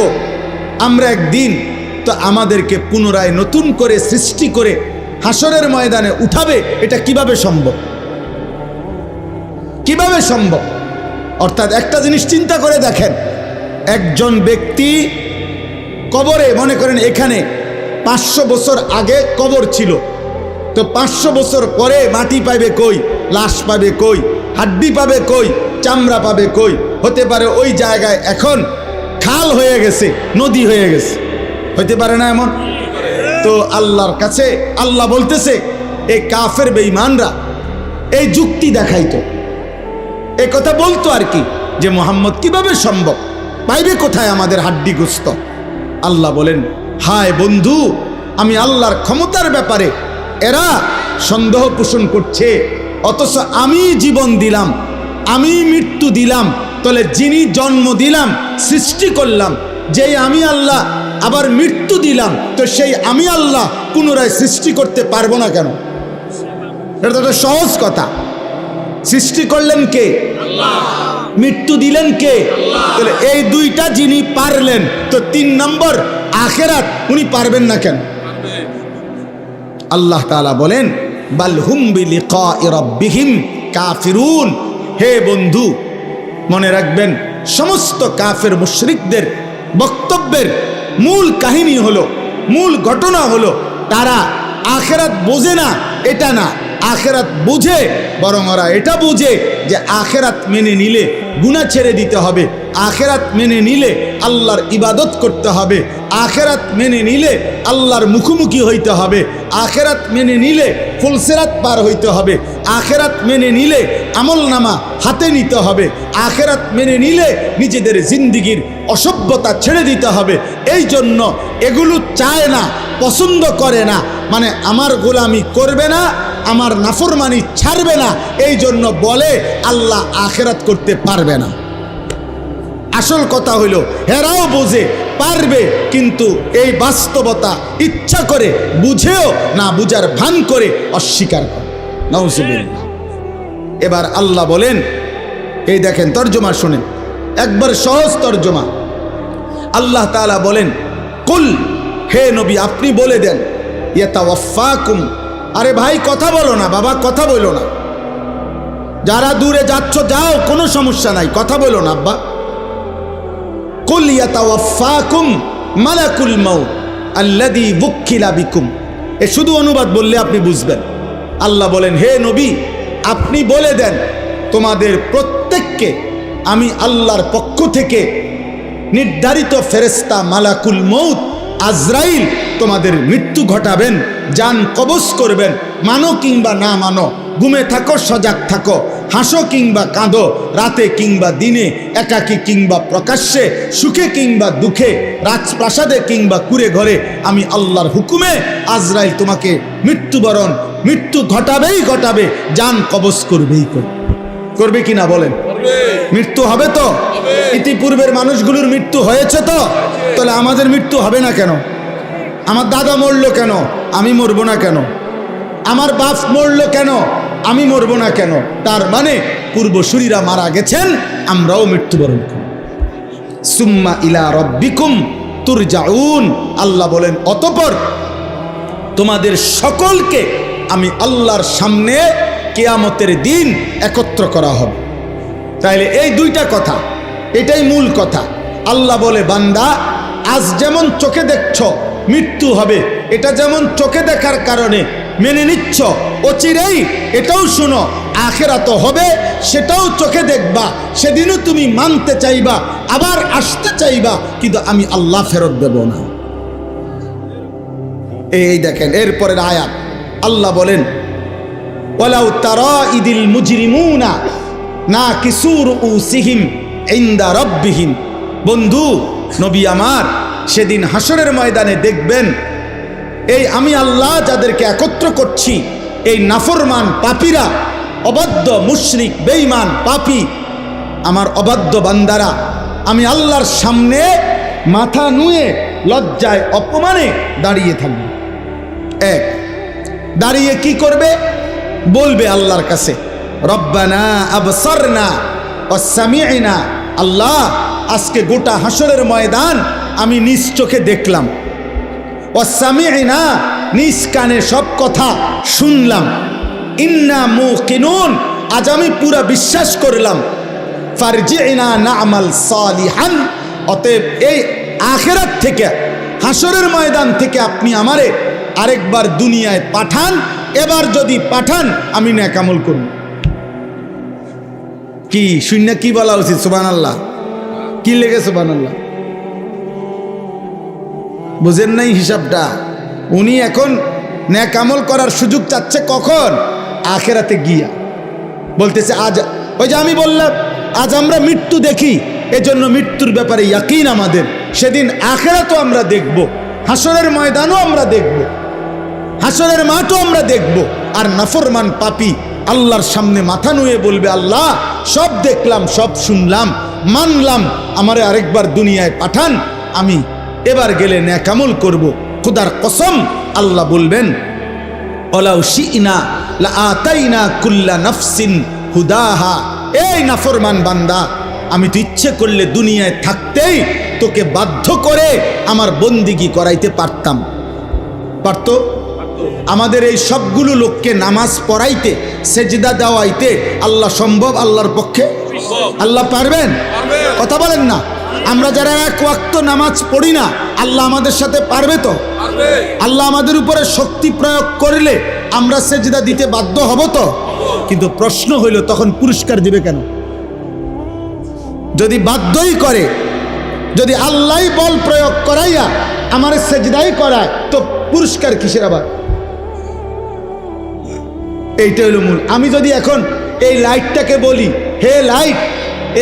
আমরা একদিন তো আমাদেরকে পুনরায় নতুন করে সৃষ্টি করে হাসরের ময়দানে উঠাবে। এটা কিভাবে সম্ভব? কিভাবে সম্ভব? অর্থাৎ একটা জিনিস চিন্তা করে দেখেন, একজন ব্যক্তি কবরে, মনে করেন এখানে 500 বছর আগে কবর ছিল, তো 500 বছর পরে মাটি পাবে কই, লাশ পাবে কই, হাড্ডি পাবে কই, চামড়া পাবে কই? হতে পারে ওই জায়গায় এখন খাল হয়ে গেছে, নদী হয়ে গেছে, হতে পারে না এমন? তো আল্লাহর কাছে আল্লাহ বলতেছে, এই কাফের বেঈমানরা এই যুক্তি দেখাইতো, এই কথা বলতো আর কি, যে মুহাম্মদ কিভাবে সম্ভব, পাইবে কোথায় আমাদের হাড্ডি গোস্ত? আল্লাহ বলেন, হায় বন্ধু, আমি আল্লাহর ক্ষমতার ব্যাপারে এরা সন্দেহ পোষণ করছে, অথচ আমি জীবন দিলাম, আমি মৃত্যু দিলাম, তাহলে যিনি জন্ম দিলাম, সৃষ্টি করলাম, যেই আমি আল্লাহ আবার মৃত্যু দিলাম, তো সেই আমি আল্লাহ পুনরায় সৃষ্টি করতে পারবো না কেন? এটা তো একটা সহজ কথা। সৃষ্টি করলেন কে? আল্লাহ। মৃত্যু দিলেন কে? আল্লাহ। তাহলে এই দুইটা যিনি পারলেন, তো 3 নম্বর আখিরাত উনি পারবেন না কেন? আল্লাহ তাআলা বলেন, বাল হুম বিলিকাই রাব্বিহিম কাফিরুন। হে বন্ধু, মনে রাখবেন, সমস্ত কাফের মুশরিকদের বক্তব্যের মূল কাহিনী হলো, মূল ঘটনা হলো, তারা আখিরাত বোঝে না, এটা না, আখিরাত বুঝে, বরং ওরা এটা বুঝে যে আখিরাত মেনে নিলে গুনাহ ছেড়ে দিতে হবে, আখিরাত মেনে নিলে আল্লাহর ইবাদত করতে হবে, আখিরাত মেনে নিলে আল্লাহর মুখোমুখি হইতে হবে, আখিরাত মেনে নিলে ফুলসিরাত পার হইতে হবে, আখিরাত মেনে নিলে আমলনামা হাতে নিতে হবে, আখিরাত মেনে নিলে নিজেদের জিন্দিগির অসভ্যতা ছেড়ে দিতে হবে। এই জন্য এগুলো চায় না, পছন্দ করে না, মানে আমার গোলামি করবে না, আমার নাফরমানি ছাড়বে না, এই জন্য বলে আল্লাহ আখিরাত করতে পারবে না। আসল কথা হইল, হেরাও বোঝে পারবে, কিন্তু এই বাস্তবতা ইচ্ছা করে বুঝেও না বুঝার ভান করে অস্বীকার করে। নাউজুবিল্লাহ। এবার আল্লাহ বলেন, এই দেখেন তর্জমা শুনেন, একবার সহজ তর্জমা। আল্লাহ তাআলা বলেন, কুল, হে নবী আপনি বলে দেন, ইয়াতাওয়াফাকুম, আরে ভাই কথা বলো না, বাবা কথা বলো না, যারা দূরে যাচ্ছ যাও, কোনো সমস্যা নাই, কথা বলো না আব্বা। কুল ইয়াতাওয়াফাকুম মালাকুল মাউত আল্লাযী বুক্কিলা বিকুম। এ শুধু অনুবাদ বললে আপনি বুঝবেন। আল্লাহ বলেন, হে নবী আপনি বলে দেন, তোমাদের প্রত্যেককে আমি আল্লাহর পক্ষ থেকে নির্ধারিত ফেরেশতা মালাকুল মউত আজরাইল তোমাদের মৃত্যু ঘটাবেন, জান কবজ করবেন, মানো কিংবা না মানো, ঘুমে থাকো সজাগ থাকো, হাসো কিংবা কাঁদো, রাতে কিংবা দিনে, একাকী কিংবা প্রকাশ্যে, সুখে কিংবা দুঃখে, রাজপ্রাসাদে কিংবা কুঁড়ে ঘরে, আমি আল্লাহর হুকুমে আজরাইল তোমাকে মৃত্যু ঘটাবেই ঘটাবে, জান কবজ করবেই করবে কিনা বলেন? মৃত্যু হবে তো? ইতিপূর্বের মানুষগুলোর মৃত্যু হয়েছে তো, তাহলে আমাদের মৃত্যু হবে না কেন? আমার দাদা মরলো কেন, আমি মরবো না কেন? আমার বাপ মরলো কেন, আমি মরবো না কেন? তার মানে পূর্বসূরীরা মারা গেছেন, আমরাও মৃত্যুবরণ করব। সুম্মা ইলা রব্বিকুম তুরজাউন, আল্লাহ বলেন অতঃপর তোমাদের সকলকে আমি আল্লাহর সামনে কিয়ামতের দিন একত্র করা হবে। তাইলে এই দুইটা কথা, এটাই মূল কথা। আল্লাহ বলে, বান্দা আজ যেমন চোখে দেখছ মৃত্যু হবে, এটা যেমন চোখে দেখার কারণে মেনে নিচ্ছ, অচিরেই এটাও শুনো আখিরাত হবে, সেটাও চোখে দেখবা, সেদিনও তুমি মানতে চাইবা, আবার আসতে চাইবা, কিন্তু আমি আল্লাহ ফেরত দেব না। এই দেখেন এরপরের আয়াত, আল্লাহ বলেন, ওয়ালাউ তারা ইদিল মুজরিমুনা নাকিসু রুউসিহিম ইনদা রাব্বিহিম। বন্ধু নবী আমার, সেদিন হাসরের ময়দানে দেখবেন, এই আমি আল্লাহ যাদেরকে একত্র করছি, এই নাফরমান পাপীরা, অবাধ্য মুশরিক বেঈমান পাপী, আমার অবাধ্য বান্দারা, আমি আল্লাহর সামনে মাথা নুয়ে লজ্জায় অপমানে দাঁড়িয়ে থাকবে। এক, দাঁড়িয়ে কি করবে? বলবে আল্লাহর কাছে, রব্বানা আবসারনা ওয়া সামি'না, আল্লাহ আজকে গোটা হাসরের ময়দান আমি নিজ চোখে দেখলাম, ওয়া সামি'না, নিজ কানে সব কথা শুনলাম, ইন্না মুকিনুন, আজ আমি পুরা বিশ্বাস করলাম, ফারজি'না না'মাল সালিহান, অতএব এই আখিরাত থেকে, হাসরের ময়দান থেকে আপনি আমারে আরেকবার দুনিয়ায় পাঠান, এবার যদি পাঠান আমি নেক আমল করব। কি শূন্য কি বলা উচিত? সুবহানাল্লাহ। কি লেগে সুবহানাল্লাহ? বুঝেন নাই হিসাবটা? উনি এখন নেক আমল করার সুযোগ চাচ্ছে কখন? আখিরাতে গিয়া। বলতেছে আজ, ওই যে আমি বললাম আজ আমরা মৃত্যু দেখি, এজন্য মৃত্যুর ব্যাপারে ইয়াকিন আমাদের, সেদিন আখিরাতও আমরা দেখব, হাসরের ময়দানও আমরা দেখব, হাসরের মাঠও আমরা দেখব। আর নাফরমান পাপী আল্লাহর সামনে মাথা নুয়ে বলবে, আল্লাহ সব দেখলাম, সব শুনলাম, মানলাম, আমারে আরেকবার দুনিয়ায় পাঠান, আমি এবার গেলে নেক আমল করব। খোদার কসম, আল্লাহ বলবেন, ওয়ালাউ শি'না লাআতাইনা কুল্লা নাফসিন হুদাহা। এই নাফরমান বান্দা, আমি তো ইচ্ছে করলে দুনিয়ায় থাকতেই তোকে বাধ্য করে আমার বন্দিগি করাইতে পারতাম। পারতো? আমাদের এই সবগুলো লোককে নামাজ পড়াইতে, সেজদা দেওয়াইতে আল্লাহ সম্ভব? আল্লাহর পক্ষে আল্লাহ পারবেন? কথা বলেন না। আমরা যারা এক ওয়াক্ত নামাজ পড়ি না, আল্লাহ আমাদের সাথে পারবে তো? আল্লাহ আমাদের উপরে শক্তি প্রয়োগ করলে আমরা সেজদা দিতে বাধ্য হব তো? কিন্তু প্রশ্ন হইল, তখন পুরস্কার দিবে কেন? যদি বাধ্যই করে, যদি আল্লাহই বল প্রয়োগ করাইয়া আমার সেজদাই করায়, তো পুরস্কার কিসের আবার? এইটা হলো মূল। আমি যদি এখন এই লাইটটাকে বলি, হে লাইট,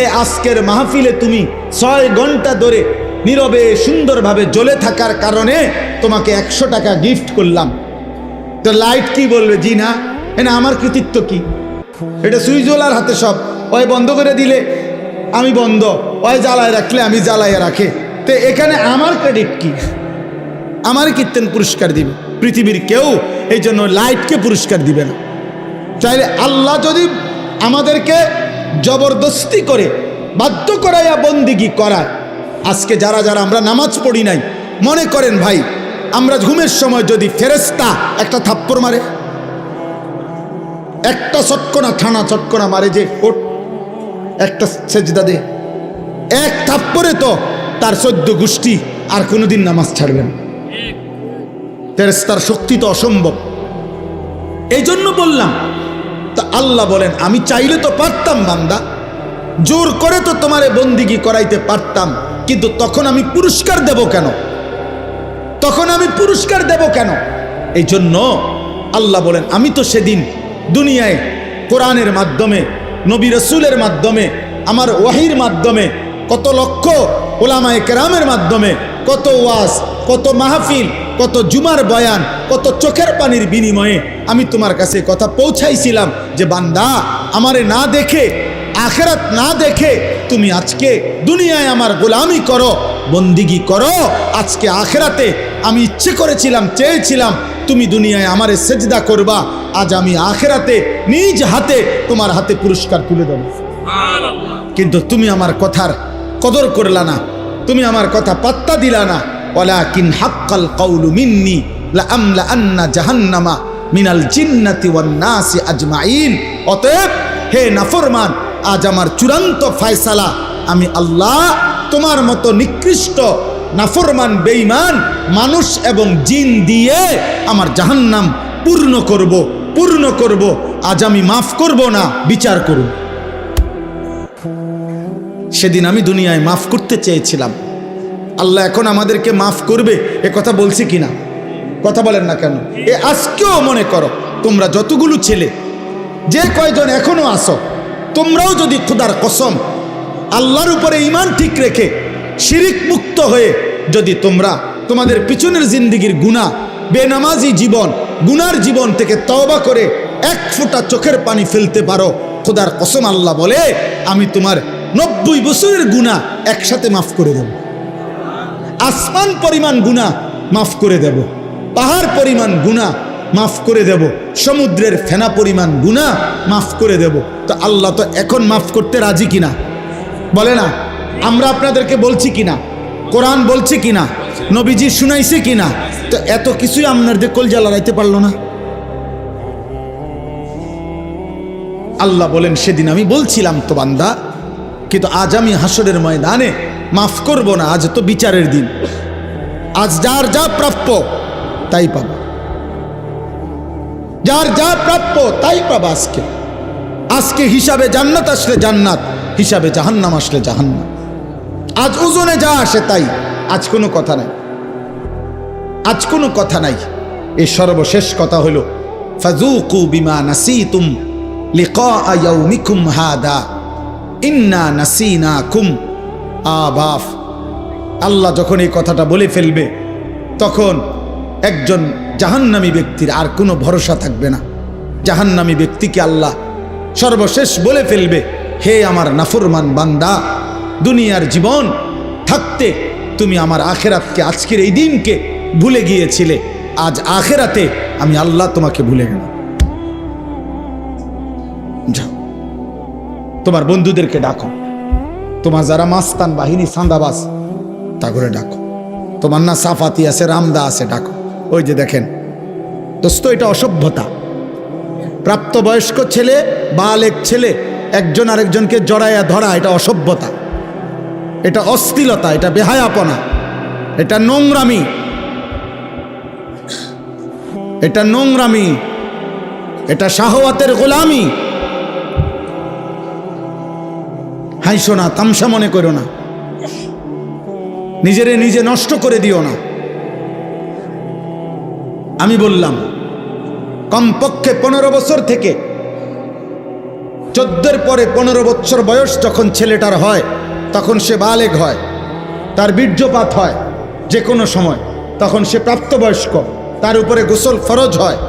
এ আজকের মাহফিলে তুমি 6 ঘন্টা ধরে নীরবে সুন্দরভাবে জ্বলে থাকার কারণে তোমাকে 100 টাকা গিফট করলাম, তো লাইট কি বলবে? জি না, এটা আমার কৃতিত্ব কি? এটা সুইচওয়ালার হাতে সব। ওই বন্ধ করে দিলে আমি বন্ধ, ওই জ্বালায় রাখলে আমি জ্বালাইয়া রাখে, তো এখানে আমার ক্রেডিট কি? আমার কীর্তন পুরস্কার দিবে? পৃথিবীর কেউ এই জন্য লাইটকে পুরস্কার দিবে না। চাইলে আল্লাহ যদি আমাদেরকে জবরদস্তি করে বাধ্য করাইয়া বন্দিগি করায়, আজকে যারা যারা আমরা নামাজ পড়ি নাই, মনে করেন ভাই আমরা ঘুমের সময় যদি ফেরেশতা একটা থাপ্পড় মারে, একটা চটকনা ঠানা চটকনা মারে যে ওঠ একটা সেজদা দে, এক থাপ্পড়ে তো তার 14 গোষ্ঠী আর কোনোদিন নামাজ ছাড়বে না। ফেরেশতার শক্তি তো অসম্ভব। এই জন্য বললাম, তা আল্লাহ বলেন আমি চাইলে তো পারতাম বান্দা, জোর করে তো তোমারে বন্দিগি করাইতে পারতাম, কিন্তু তখন আমি পুরস্কার দেব কেন? তখন আমি পুরস্কার দেব কেন? এই জন্য আল্লাহ বলেন আমি তো সেদিন দুনিয়ায় কোরআনের মাধ্যমে, নবী রাসূলের মাধ্যমে, আমার ওয়াহির মাধ্যমে, কত লক্ষ উলামায়ে কেরামের মাধ্যমে, কত ওয়াজ, কত মাহফিল, কত জুমার বয়ান, কত চোখের পানির বিনিময়ে আমি তোমার কাছে কথা পৌঁছাইছিলাম যে বান্দা আমারে না দেখে, আখিরাত না দেখে তুমি আজকে দুনিয়ায় আমার গোলামি করো, বন্দিগি করো। আজকে আখিরাতে আমি ইচ্ছে করেছিলাম, চেয়েছিলাম তুমি দুনিয়ায় আমারে সেজদা করবা, আজ আমি আখিরাতে নিজ হাতে তোমার হাতে পুরস্কার তুলে দেব। কিন্তু তুমি আমার কথার কদর করলা না, তুমি আমার কথা পাত্তা দিলা না। ওয়ালাকিন হাক্কাল কাউলু মিন্নি লাআমলা আন্না জাহান্নামা মিনাল জিন্নাতি ওয়ান নাসি আজমাইন। অতএব হে নাফরমান, আজ আমার চূড়ান্ত ফয়সালা, আমি আল্লাহ তোমার মতো নিকৃষ্ট নাফরমান বেঈমান মানুষ এবং জিন দিয়ে আমার জাহান্নাম পূর্ণ করব, পূর্ণ করব। আজ আমি মাফ করব না, বিচার করব। সেদিন আমি দুনিয়ায় মাফ করতে চেয়েছিলাম, আল্লাহ এখন আমাদেরকে মাফ করবে এ কথা বলছি কিনা? কথা বলেন না কেন? এ আজকেও মনে করো তোমরা যতগুলো ছেলে, যে কয়জন এখনো আসো, তোমরাও যদি খোদার কসম আল্লাহর উপরে ঈমান ঠিক রেখে শিরিক মুক্ত হয়ে যদি তোমরা তোমাদের পিছনের জিন্দেগির গুনাহ, বেনামাজি জীবন, গুনার জীবন থেকে তওবা করে এক ফোঁটা চোখের পানি ফেলতে পারো, খোদার কসম আল্লাহ বলে আমি তোমার 90 বছরের গুনাহ একসাথে মাফ করে দেব। আসমান পরিমাণ গুনাহ মাফ করে দেব, পাহাড় পরিমাণ গুনাহ মাফ করে দেব, সমুদ্রের ফেনা পরিমাণ গুনাহ মাফ করে দেব। তো আল্লাহ তো এখন মাফ করতে রাজি কিনা? বলে না? আমরা আপনাদেরকে বলছি কিনা? কোরআন বলছে কিনা? নবীজি শুনাইছে কিনা? তো এত কিছুই আপনাদের কলজা লড়াইতে পারলো না। আল্লাহ বলেন সেদিন আমি বলছিলাম তো বান্দা, কিন্তু আজ আমি হাসরের ময়দানে মাফ করব না। আজ তো বিচারের দিন, আজ যার যা প্রাপ্য তাই পাবা, যার যা প্রাপ্য তাই পাবা। আজকে হিসাবে জান্নাত আসলে জান্নাত, হিসাবে জাহান্নাম আসলে জাহান্নাম। আজ ওজনে যা আসে তাই, আজ কোনো কথা নাই, আজ কোনো কথা নাই। এই সর্বশেষ কথা হলো ফাযুকু বিমা নাসিতুম লিকা ইয়াউমিকুম হাদা ইন্না নাসিনাকুম। আবাফ আল্লাহ যখন এই কথাটা বলে ফেলবে, তখন একজন জাহান্নামী ব্যক্তির আর কোনো ভরসা থাকবে না। জাহান্নামী ব্যক্তিকে আল্লাহ সর্বশেষ বলে ফেলবে, হে আমার নাফরমান বান্দা, দুনিয়ার জীবন থাকতে তুমি আমার আখেরাতকে, আজকের এই দিনকে ভুলে গিয়েছিলে, আজ আখেরাতে আমি আল্লাহ তোমাকে ভুলে গেলাম। যাও তোমার বন্ধুদেরকে ডাকো, তোমার যারা মাস্তান বাহিনী সান্দাবাস তা করে ডাকো, তোমার না সাফাতি আছে, রামদা আছে, ডাকো। ওই যে দেখেন দোস্ত, এটা অসভ্যতা। প্রাপ্তবয়স্ক ছেলে, বালেক ছেলে একজন আরেকজনকে জড়াইয়া ধরা, এটা অসভ্যতা, এটা অশ্লীলতা, এটা বেহায়াপনা, এটা নোংরামি, এটা নোংরামি, এটা শাহওয়াতের গোলামি। হাইসো না, তামসা মনে করো না, নিজেরে নিজে নষ্ট করে দিও না। আমি বললাম কমপক্ষে 15 বছর থেকে 14-এর পরে 15 বছর বয়স যখন ছেলেটার হয়, তখন সে বালেগ হয়, তার বীর্যপাত হয় যে কোনো সময়, তখন সে প্রাপ্তবয়স্ক, তার উপরে গোসল ফরজ হয়,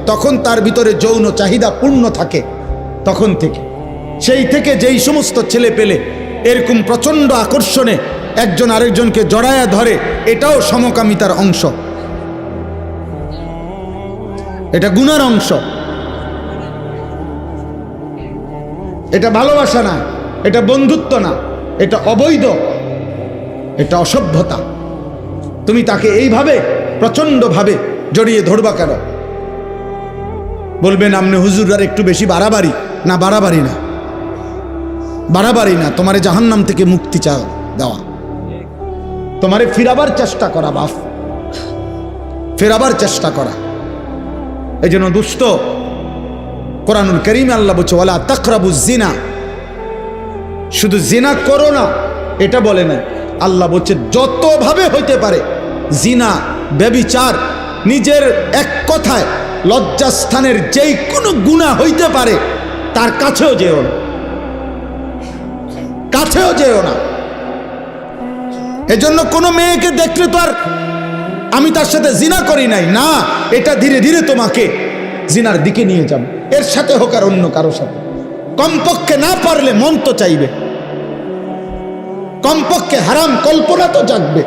তখন তার ভিতরে যৌন চাহিদা পূর্ণ থাকে। তখন থেকে, সেই থেকে যেই সমস্ত ছেলে পেলে এরকম প্রচণ্ড আকর্ষণে একজন আরেকজনকে জড়ায়া ধরে, এটাও সমকামিতার অংশ, এটা গুনার অংশ। এটা ভালোবাসা না, এটা বন্ধুত্ব না, এটা অবৈধ, এটা অসভ্যতা। তুমি তাকে এইভাবে প্রচন্ডভাবে জড়িয়ে ধরবা কেন? বলবেন আপনি হুজুর আর একটু বেশি বাড়াবাড়ি। না, বাড়াবাড়ি না, বাড়াবাড়ি না। তোমারে জাহান্নাম থেকে মুক্তি দেওয়া, তোমারে ফিরাবার চেষ্টা করা, বাপ, ফেরাবার চেষ্টা করা। এই জন্য দুস্থ, কোরআনুল কারীমে আল্লাহ বলছে ওয়ালা তাকরাবুজ জিনা, শুধু জিনা করো না এটা বলে না, আল্লাহ বলছে যতভাবে হইতে পারে জিনা, ব্যভিচার, নিজের এক কথায় লজ্জাস্থানের যেই কোনো গুনাহ হইতে পারে তার কাছেও যেও না, কাছেও যেও না। এজন্য কোনো মেয়েকে দেখলে তো আর আমি তার সাথে জিনা করি নাই না, এটা ধীরে ধীরে তোমাকে জিনার দিকে নিয়ে যাবে, এর সাথে হোক আর অন্য কারো সাথে। কমপক্ষে না পারলে মন তো চাইবে, কমপক্ষে হারাম কল্পনা তো জাগবে।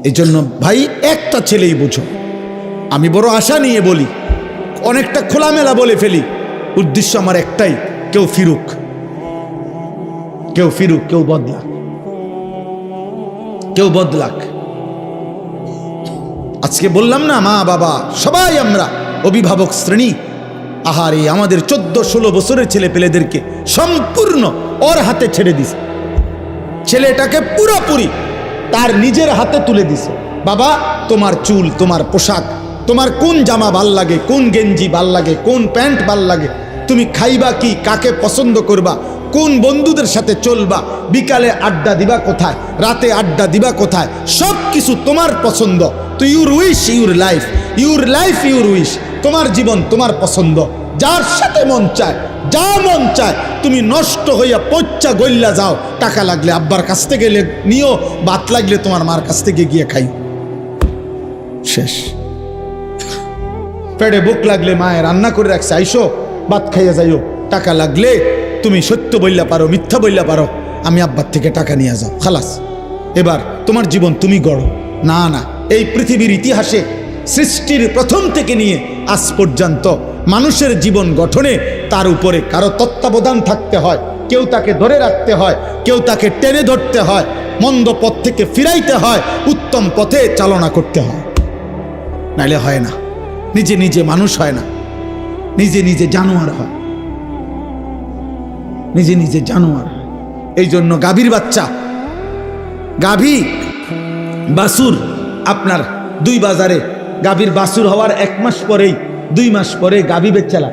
এই জন্য ভাই একটা ছেলেই বুঝো, আমি বড় আশা নিয়ে বলি, অনেকটা খোলামেলা বলে ফেলি, উদ্দেশ্য আমার একটাই, কেউ ফিরুক, কেউ ফিরুক, কেউ বদলাক, কেউ বদলাক। আজকে বললাম না, মা বাবা সবাই আমরা অভিভাবক শ্রেণী, আহারে আমাদের 14-16 বছরের ছেলে পেলেদেরকে সম্পূর্ণ ওর হাতে ছেড়ে দিছে, ছেলেটাকে পুরোপুরি তার নিজের হাতে তুলে দিছে। বাবা, তোমার চুল, তোমার পোশাক, তোমার কোন জামা ভাল লাগে, কোন গেঞ্জি ভাল লাগে, কোন প্যান্ট ভাল লাগে, তুমি খাইবা কি, কাকে পছন্দ করবা, কোন বন্ধুদের সাথে চলবা, বিকালে আড্ডা দিবা কোথায়, রাতে আড্ডা দিবা কোথায়, সব কিছু তোমার পছন্দ। তো your wish your life, your life your wish, তোমার জীবন তোমার পছন্দ, যার সাথে মন চায়, যা মন চায় তুমি নষ্ট হইয়া পচ্চা গইল্লা যাও। টাকা লাগলে আব্বার কাছ থেকে নিও, ভাত লাগলে তোমার মার কাছ থেকে গিয়ে খাই, শেষ। পেটে বুক লাগলে মায়ের রান্না করে রাখছে, আইসো ভাত খাইয়া যাইও। টাকা লাগলে তুমি সত্য বললা পারো, মিথ্যা বললা পারো, আমি আব্বার থেকে টাকা নিয়ে যাও, খালাস। এবার তোমার জীবন তুমি গড়ো। না না, এই পৃথিবীর ইতিহাসে সৃষ্টির প্রথম থেকে নিয়ে আজ পর্যন্ত মানুষের জীবন গঠনে তার উপরে কারো তত্ত্বাবধান থাকতে হয়, কেউ তাকে ধরে রাখতে হয়, কেউ তাকে টেনে ধরতে হয়, মন্দ পথ থেকে ফিরাইতে হয়, উত্তম পথে চালনা করতে হয়, নাইলে হয় না। নিজে নিজে মানুষ হয় না, নিজে নিজে জানোয়ার হয়, নিজে নিজে জানোয়ার হয়। এই জন্য গাভীর বাচ্চা, গাভী বাছুর, আপনার 2 বাজারে গাভীর বাছুর হওয়ার 1 মাস পরেই 2 মাস পরে গাভী বেচালা,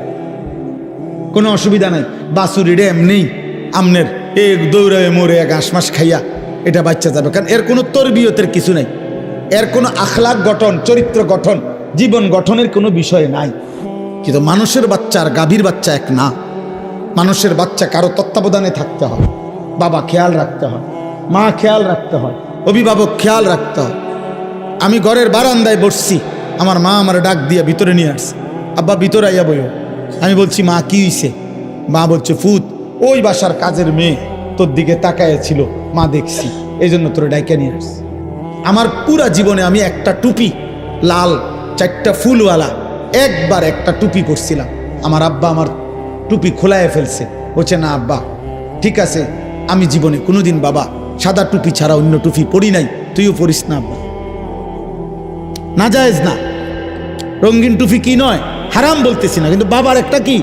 কোনো অসুবিধা নাই। বাছুর এটা এমনি আমনের এক দৌড়ায় মরে 1 মাস খাইয়া এটা বাচ্চা যাবে, কারণ এর কোনো তরবিয়তের কিছু নাই, এর কোনো আখলাক গঠন, চরিত্র গঠন, জীবন গঠনের কোনো বিষয় নাই। কিন্তু মানুষের বাচ্চা আর গাভীর বাচ্চা এক না। মানুষের বাচ্চা কারো তত্ত্বাবধানে থাকতে হয়, বাবা খেয়াল রাখতে হয়, মা খেয়াল রাখতে হয়, অভিভাবক খেয়াল রাখতে হয়। আমি ঘরের বারান্দায় বসছি, আমার মা আমার ডাক দিয়ে ভিতরে নিয়ে আসছে, আব্বা ভিতরে আইয়া বইও। আমি বলছি মা কি হইছে? মা বলছে ফুত, ওই বাসার কাজের মেয়ে তোর দিকে তাকায় ছিল, মা দেখছি, এই জন্য তোরে ডাইকা নিয়ে আসছে। আমার পুরা জীবনে আমি একটা টুপি, লাল 4টা ফুলওয়ালা, একবার একটা টুপি পরছিলাম। আমার আব্বা আমার টুপি খোলায় ফেলছে, বলছে না আব্বা ঠিক আছে, আমি জীবনে কোনোদিন বাবা সাদা টুপি ছাড়া অন্য টুপি পরি নাই, তুইও পরিস না আব্বা। না জায়েজ না, রঙিন টুপি কি নয়, হারাম বলতেছি না, কিন্তু বাবার একটা কি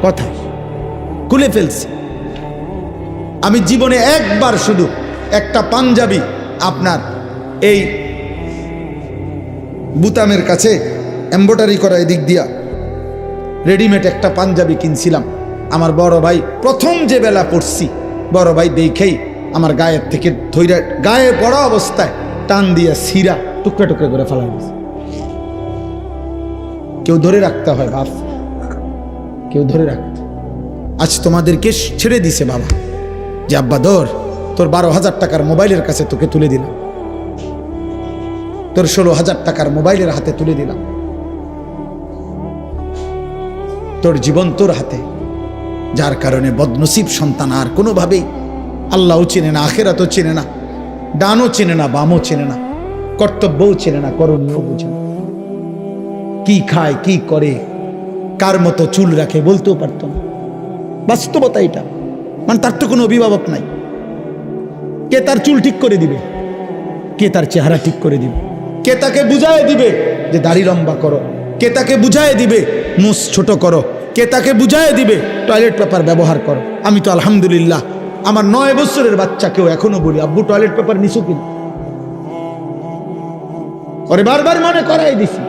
কথা, খুলে ফেলছে। আমি জীবনে একবার শুধু একটা পাঞ্জাবি, আপনার এই বুতামের কাছে এমব্রয়ডারি করা এদিক দিয়া রেডিমেড একটা পাঞ্জাবি কিনছিলাম। আমার বড় ভাই প্রথম যে বেলা পড়ছি, বড় ভাই দেখেই আমার গায়ের থেকে ধৈর্য, গায়ে পড়া অবস্থায় টান দিয়া সিরা টুকরা টুকরা করে ফেলা গেছে। কেউ ধরে রাখতে হয় বাপ, কেউ ধরে রাখতে। আজ তোমাদেরকে ছেড়ে দিছে বাবা, যে আব্বা ধর, তোর 12,000 টাকার মোবাইলের কাছে তোকে তুলে দিলাম, তোর 16,000 টাকার মোবাইলের হাতে তুলে দিলাম, তোর জীবন তোর হাতে। যার কারণে বদনসিব সন্তান আর কোনোভাবেই আল্লাহও চেনে না, আখেরাতও চেনে না, ডানও চেনে না, বামও চেনে না, কর্তব্যও চেনে না, করণীয় বুঝে না, কি খায় কি করে কার মতো চুল রাখে বলতেও পারতো না। বাস্তবতা এটা, মানে তার তো কোনো অভিভাবক নাই। কে তার চুল ঠিক করে দিবে? কে তার চেহারা ঠিক করে দিবে? কে তাকে বুঝায় দিবে যে দাড়ি লম্বা করো? কে তাকে বুঝায় দিবে মুছ ছোট করো? কে তাকে বুঝায় দিবে টয়লেট পেপার ব্যবহার করো? আমি তো আলহামদুলিল্লাহ আমার 9 বছরের বাচ্চাকেও এখনো বলি, আব্বু টয়লেট পেপার নিছো কিনা? ওরে বারবার মনে করাই দিছি।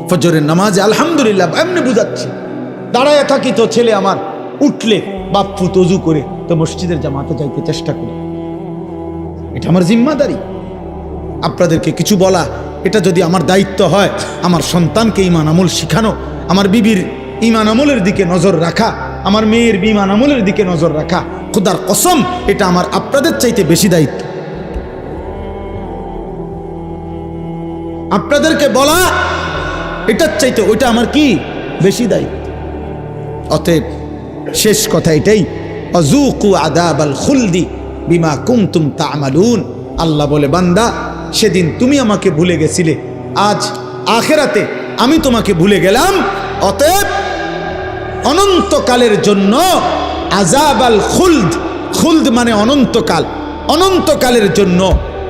ফজরের নামাজে আলহামদুলিল্লাহ এমনি বুঝাচ্ছি, দাঁড়ায় থাকি তো ছেলে আমার উঠলে বাপ্পু তজু করে তো মসজিদের জামাতে যাইতে চেষ্টা করি। এটা আমার জিম্মাদারি। আপনাদেরকে কিছু বলা, এটা যদি আমার দায়িত্ব হয়, আমার সন্তানকে ঈমান আমল শিখানো, আমার বিবির ঈমান আমলের দিকে নজর রাখা, আমার মেয়ের ঈমান আমলের দিকে নজর রাখা, খোদার কসম এটা আমার আপনাদের চাইতে বেশি দায়িত্ব। আপনাদেরকে বলা এটার চাইতে ওইটা আমার কি বেশি দায়িত্ব। অতএব শেষ কথা এটাই, আযুকু আযাবাল খুলদি বিমা কুনতুম তা'মালুন। আল্লাহ বলে, বান্দা সেদিন তুমি আমাকে ভুলে গেছিলে, আজ আখিরাতে আমি তোমাকে ভুলে গেলাম। অতএব অনন্তকালের জন্য আযাবাল খুলদ, খুলদ মানে অনন্তকাল, অনন্তকালের জন্য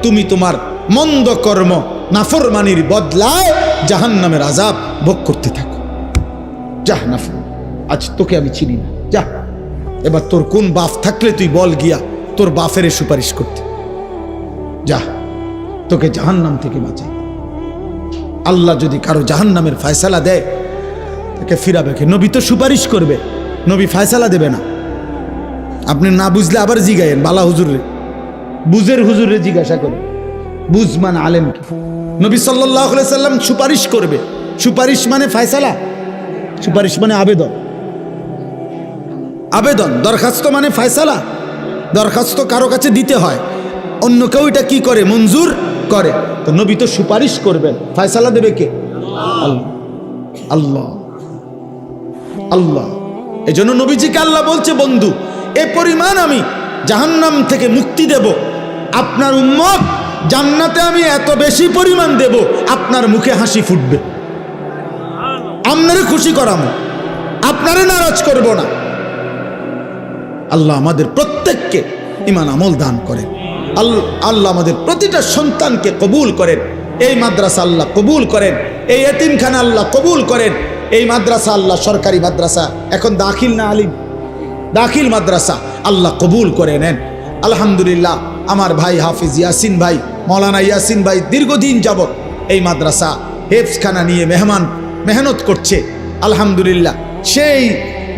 তুমি তোমার মন্দ কর্ম নাফরমানির বদলায় জাহান্নামের আযাব ভোগ করতে থাকো। যাহ নাফর, আজ তোকে আমি চিনি না, যা এবার তোর কোন বাপ থাকলে তুই বল গিয়া তোর বাপের সুপারিশ করতে, যা তোকে জাহান্নাম থেকে বাঁচাই। আল্লাহ যদি কারো জাহান্নামের ফয়সালা দেয় তাকে ফিরাবে কে? নবী তো সুপারিশ করবে, নবী ফয়সালা দেবে না। আপনি না বুঝলে আবার জিগায়েন বালা হুজুরে, বুঝের হুজুরে জিজ্ঞাসা করে, বুঝমান আলেম কি? নবী সাল্লাল্লাহু আলাইহি সাল্লাম সুপারিশ করবে। সুপারিশ মানে ফয়সালা, সুপারিশ মানে আবেদন, আবেদন। দরখাস্ত মানে ফয়সালা। দরখাস্ত কারো কাছে দিতে হয়, অন্য কেউ এটা কি করে? মঞ্জুর করে। তো নবী তো সুপারিশ করবেন, ফয়সালা দেবে কে? আল্লাহ, আল্লাহ, আল্লাহ। এই জন্য নবীজিকে আল্লাহ বলছে, বন্ধু এ পরিমাণ আমি জাহান্নাম থেকে মুক্তি দেব, আপনার উম্মত জান্নাতে আমি এত বেশি পরিমাণ দেব, আপনার মুখে হাসি ফুটবে, আপনারে খুশি করাবো, আপনারে নারাজ করব না। আল্লাহ আমাদের প্রত্যেককে ঈমান আমল দান করেন। আল্লাহ আমাদের প্রতিটা সন্তানকে কবুল করেন। এই মাদ্রাসা আল্লাহ কবুল করেন, এই এতিমখানা আল্লাহ কবুল করেন। এই মাদ্রাসা আল্লাহ সরকারি মাদ্রাসা, এখন দাখিল না আলিম, দাখিল মাদ্রাসা আল্লাহ কবুল করে নেন। আলহামদুলিল্লাহ আমার ভাই হাফিজ ইয়াসিন ভাই, মৌলানা ইয়াসিন ভাই দীর্ঘদিন যাবত এই মাদ্রাসা হেফজখানা নিয়ে মেহনত করছে। আলহামদুলিল্লাহ সেই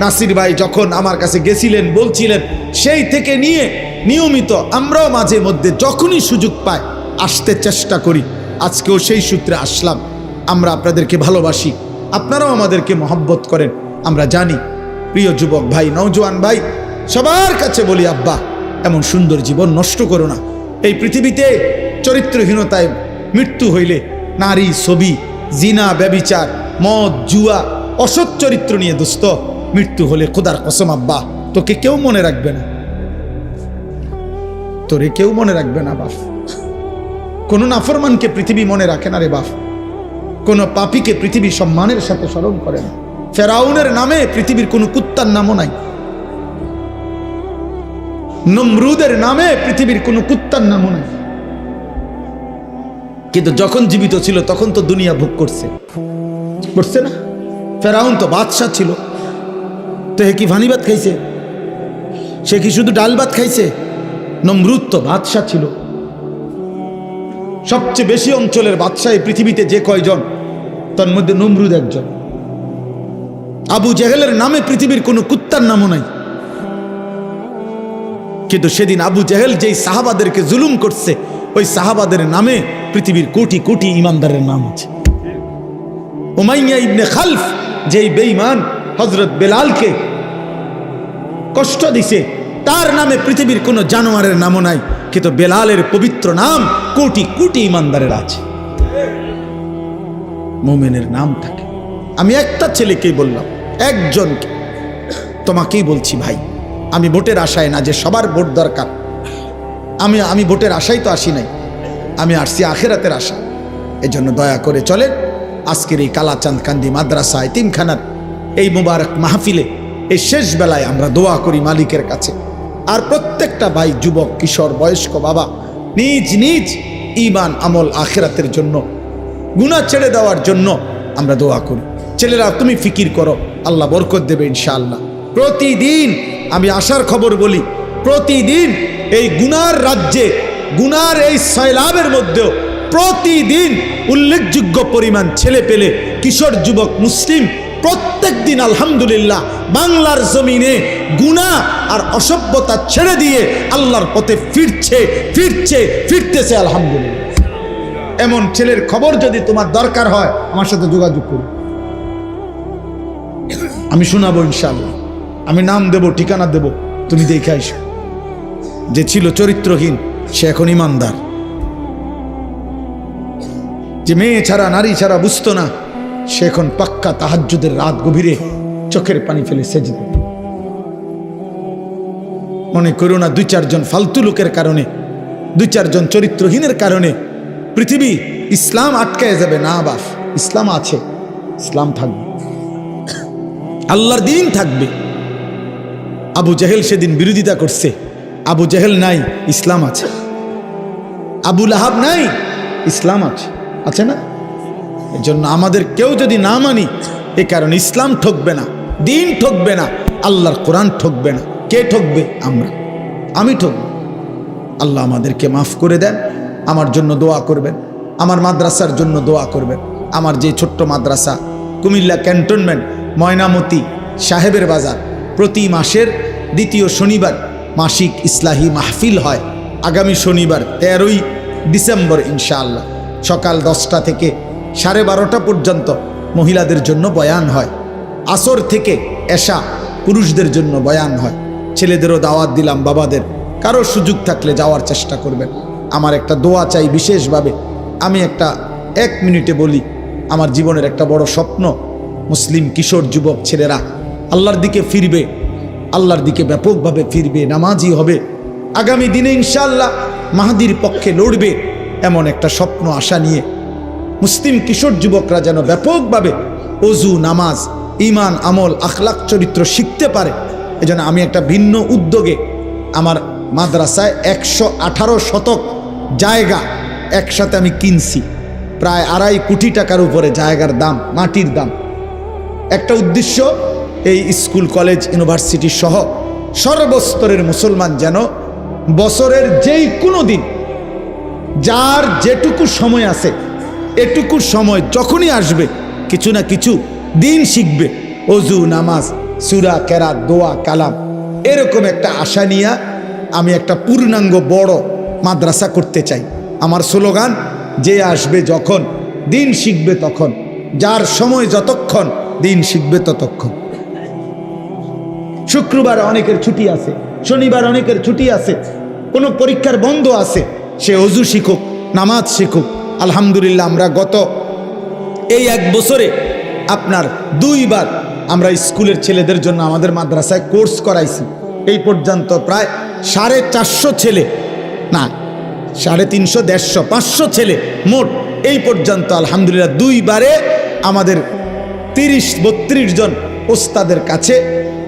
নাসির ভাই যখন আমার কাছে গেছিলেন, বলছিলেন, সেই থেকে নিয়ে নিয়মিত আমরাও মাঝে মধ্যে যখনই সুযোগ পাই আসতে চেষ্টা করি। আজকেও সেই সূত্রে আসলাম। আমরা আপনাদেরকে ভালোবাসি, আপনারাও আমাদেরকে মহব্বত করেন, আমরা জানি। প্রিয় যুবক ভাই, নওজোয়ান ভাই, সবার কাছে বলি, আব্বা এমন সুন্দর জীবন নষ্ট করো না। এই পৃথিবীতে চরিত্রহীনতায় মৃত্যু হইলে নারী, ছবি, জিনা, ব্যভিচার, মদ, জুয়া, অসৎ চরিত্র নিয়ে দোস্ত মৃত্যু হলে খোদার কসম আব্বা তোকে কেউ মনে রাখবে না, তোরে কেউ মনে রাখবে না বাপ। কোন নাফরমানকে পৃথিবী মনে রাখে না রে বাপ। কোন পাপীকে পৃথিবী সম্মানের সাথে স্মরণ করে না। ফেরাউনের নামে পৃথিবীর কোন কুত্তার নামও নাই, নমরুদের নামে পৃথিবীর কোন কুত্তার নামও নাই। কিন্তু যখন জীবিত ছিল তখন তো দুনিয়া ভোগ করছে, করছে না? ফেরাউন তো বাদশা ছিল, তো হে কি ভানি ভাত খাইছে? সে কি শুধু ডাল ভাত খাইছে? নমরুদ তো বাদশা ছিল। সবচেয়ে বেশি অঞ্চলের বাদশা এই পৃথিবীতে যে কয়জন, তার মধ্যে নমরুদ একজন। আবু জেহেলের নামে পৃথিবীর কোনো কুত্তার নামও নাই। কিন্তু সেদিন আবু জেহেল যেই সাহাবাদেরকে জুলুম করছে, ওই সাহাবাদের নামে পৃথিবীর কোটি কোটি ইমানদারের নাম আছে। উমাইয়া ইবনে খালফ যেই বেঈমান হযরত বেলালকে কষ্ট দিছে, তার নামে পৃথিবীর কোনো জানোয়ারের নামও নাই, কিন্তু বেলালের পবিত্র নাম কোটি কোটি ইমানদারের আছে। মুমিনের নাম থাকে। আমি একটা ছেলেকেই বললাম, একজনকে, তোমাকেই বলছি ভাই, আমি ভোটের আশায় না যে সবার ভোট দরকার, আমি ভোটের আশায় তো আসি নাই, আমি আসছি আখিরাতের আশা। এজন্য দয়া করে চলেন আজকের এই কালাচাঁদ কান্দি মাদ্রাসা এতিমখানার এই মুবারক মাহফিলে এই শেষ বেলায় আমরা দোয়া করি মালিকের কাছে। আর প্রত্যেকটা ভাই, যুবক, কিশোর, বয়স্ক বাবা নিজ নিজ ঈমান, আমল, আখিরাতের জন্য, গুনাহ ছেড়ে দেওয়ার জন্য আমরা দোয়া করি। ছেলেরা তুমি ফিকির করো, আল্লাহ বরকত দেবে ইনশাআল্লাহ। প্রতিদিন আমি আশার খবর বলি, প্রতিদিন এই গুনার রাজ্যে, গুনার এই সয়লাবের মধ্যেও প্রতিদিন উল্লেখযোগ্য পরিমাণ ছেলে পেলে, কিশোর, যুবক, মুসলিম প্রত্যেক দিন আলহামদুলিল্লাহ বাংলার জমিনে গুনাহ আর অসভ্যতা ছেড়ে দিয়ে আল্লাহর পথে ফিরতেছে আলহামদুলিল্লাহ। এমন ছেলের খবর যদি তোমার দরকার হয় আমার সাথে যোগাযোগ করো, আমি শোনাবো ইনশাআল্লাহ। আমি নাম দেব, ঠিকানা দেব, তুমি দেখে আইসো। যে ছিল চরিত্রহীন সে এখন ইমানদার, যে মেয়ে ছাড়া, নারী ছাড়া বুঝতো না, সে এখন পাক্কা তাহাজ্জুদের রাত গভীরে চোখের পানি ফেলে সেজদা। মনে করো না 2-4 জন ফালতু লোকের কারণে, 2-4 জন চরিত্রহীনের কারণে পৃথিবী, ইসলাম আটকায় যাবে। না বাস, ইসলাম আছে, ইসলাম থাকবে, আল্লাহর দিন থাকবে। আবু জেহেল সেদিন বিরোধিতা করছে, আবু জেহেল নাই, ইসলাম আছে। আবু লাহাব নাই, ইসলাম আছে, আছে না? এজন্য আমাদের কেউ যদি না মানি, এ কারণে ইসলাম ঠকবে না, দিন ঠকবে না, আল্লাহর কোরআন ঠকবে না। কে ঠকবে? আমরা, আমি ঠকব। আল্লাহ আমাদেরকে মাফ করে দেন। আমার জন্য দোয়া করবেন, আমার মাদ্রাসার জন্য দোয়া করবেন। আমার যে ছোট্ট মাদ্রাসা কুমিল্লা ক্যান্টনমেন্ট ময়নামতি সাহেবের বাজার, প্রতি মাসের 2য় শনিবার মাসিক ইসলাহি মাহফিল হয়। আগামী শনিবার 13ই ডিসেম্বর ইনশাআল্লাহ সকাল 10টা থেকে 12:30 পর্যন্ত মহিলাদের জন্য বয়ান হয়। আসর থেকে এশা পুরুষদের জন্য বয়ান হয়। ছেলেদেরও দাওয়াত দিলাম, বাবাদের কারো সুযোগ থাকলে যাওয়ার চেষ্টা করবেন। আমার একটা দোয়া চাই বিশেষভাবে। আমি একটা 1 মিনিটে বলি, আমার জীবনের একটা বড় স্বপ্ন, মুসলিম কিশোর, যুবক ছেলেরা আল্লাহর দিকে ফিরবে, আল্লাহর দিকে ব্যাপকভাবে ফিরবে, নামাজি হবে, আগামী দিনে ইনশাআল্লাহ মাহদির পক্ষে লড়বে, এমন একটা স্বপ্ন আশা নিয়ে মুসলিম কিশোর যুবকরা যেন ব্যাপকভাবে ওযু, নামাজ, ঈমান, আমল, আখলাক, চরিত্র শিখতে পারে। এজন্য আমি একটা ভিন্ন উদ্যোগে আমার মাদ্রাসায় 118 শতক জায়গা একসাথে আমি কিনছি, প্রায় 2.5 কোটি টাকার উপরে জায়গার দাম, মাটির দাম। একটা উদ্দেশ্য, এই স্কুল, কলেজ, ইউনিভার্সিটি সহ সর্বস্তরের মুসলমান যেন বছরের যেই কোনো দিন, যার যেটুকু সময় আছে, এটুকু সময় যখনই আসবে কিছু না কিছু দিন শিখবে। ওযু, নামাজ, সূরা, কেরাত, দোয়া, কালাম, এরকম একটা আশা নিয়ে আমি একটা পূর্ণাঙ্গ বড় মাদ্রাসা করতে চাই। আমার স্লোগান, যে আসবে যখন, দিন শিখবে তখন, যার সময় যতক্ষণ, দিন শিখবে ততক্ষণ। শুক্রবার অনেকের ছুটি আছে, শনিবার অনেকের ছুটি আছে, কোনো পরীক্ষার বন্ধ আছে, সে ওযু শিখুক, নামাজ শিখুক। আলহামদুলিল্লাহ আমরা গত এই 1 বছরে আপনার 2 বার আমরা স্কুলের ছেলেদের জন্য আমাদের মাদ্রাসায় কোর্স করাইছি। এই পর্যন্ত প্রায় 450 ছেলে, না 350, 150, 500 ছেলে মোট এই পর্যন্ত আলহামদুলিল্লাহ 2 বারে আমাদের 30-32 জন ওস্তাদের কাছে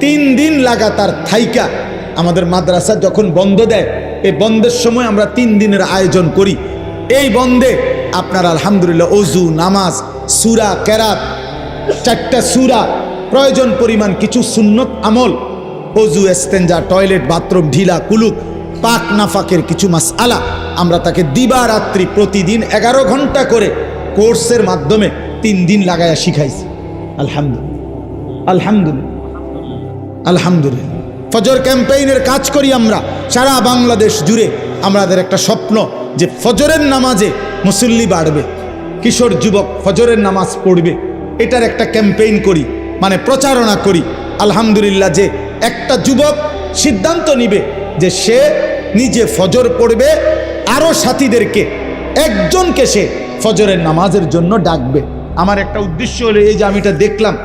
3 দিন লাগাতার থাইকা আমাদের মাদ্রাসা যখন বন্ধ দেয়, এই বন্ধের সময় আমরা 3 দিনের আয়োজন করি। এই বন্ধে আপনার আলহামদুলিল্লাহ ওযু, নামাজ, সূরা, কেরাত, 4টা সূরা, প্রয়োজন পরিমাণ কিছু সুন্নত আমল, ওযু, ইস্তেঞ্জা, টয়লেট, বাথরুম, ঢিলা, কুলুক, পাক নাফাকের কিছু মাসআলা আমরা তাকে দিবারাত্রি প্রতিদিন 11 ঘন্টা করে কোর্সের মাধ্যমে 3 দিন লাগায়া শিখাইছি। আলহামদুলিল্লাহ, আলহামদুলিল্লাহ, আলহামদুলিল্লাহ। ফজর ক্যাম্পেইনের কাজ করি আমরা সারা বাংলাদেশ জুড়ে। আমাদের একটা স্বপ্ন যে ফজরের নামাজে মুসল্লি বাড়বে, কিশোর যুবক ফজরের নামাজ পড়বে, এটার একটা ক্যাম্পেইন করি, মানে প্রচারণা করি। আলহামদুলিল্লাহ, যে একটা যুবক সিদ্ধান্ত নিবে যে সে নিজে ফজর পড়বে, আরও সাথীদেরকে, একজনকে সে ফজরের নামাজের জন্য ডাকবে। আমার একটা উদ্দেশ্য হলো এই যে আমি এটা দেখলাম,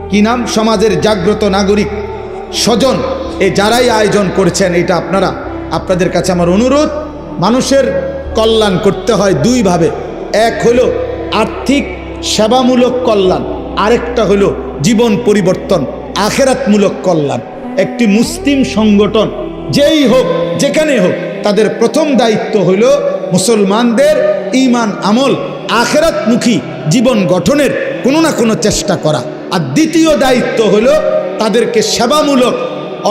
কি নাম, সমাজের জাগ্রত নাগরিক স্বজন, এ যারাই আয়োজন করেছেন, এটা আপনারা, আপনাদের কাছে আমার অনুরোধ, মানুষের কল্যাণ করতে হয় 2 ভাবে। এক হলো আর্থিক সেবামূলক কল্যাণ, আরেকটা হলো জীবন পরিবর্তন আখেরাতমূলক কল্যাণ। একটি মুসলিম সংগঠন যেই হোক যেখানে হোক, তাদের প্রথম দায়িত্ব হলো মুসলমানদের ঈমান আমল আখেরাতমুখী জীবন গঠনের কোনো না কোনো চেষ্টা করা। আর দ্বিতীয় দায়িত্ব হলো তাদেরকে সেবামূলক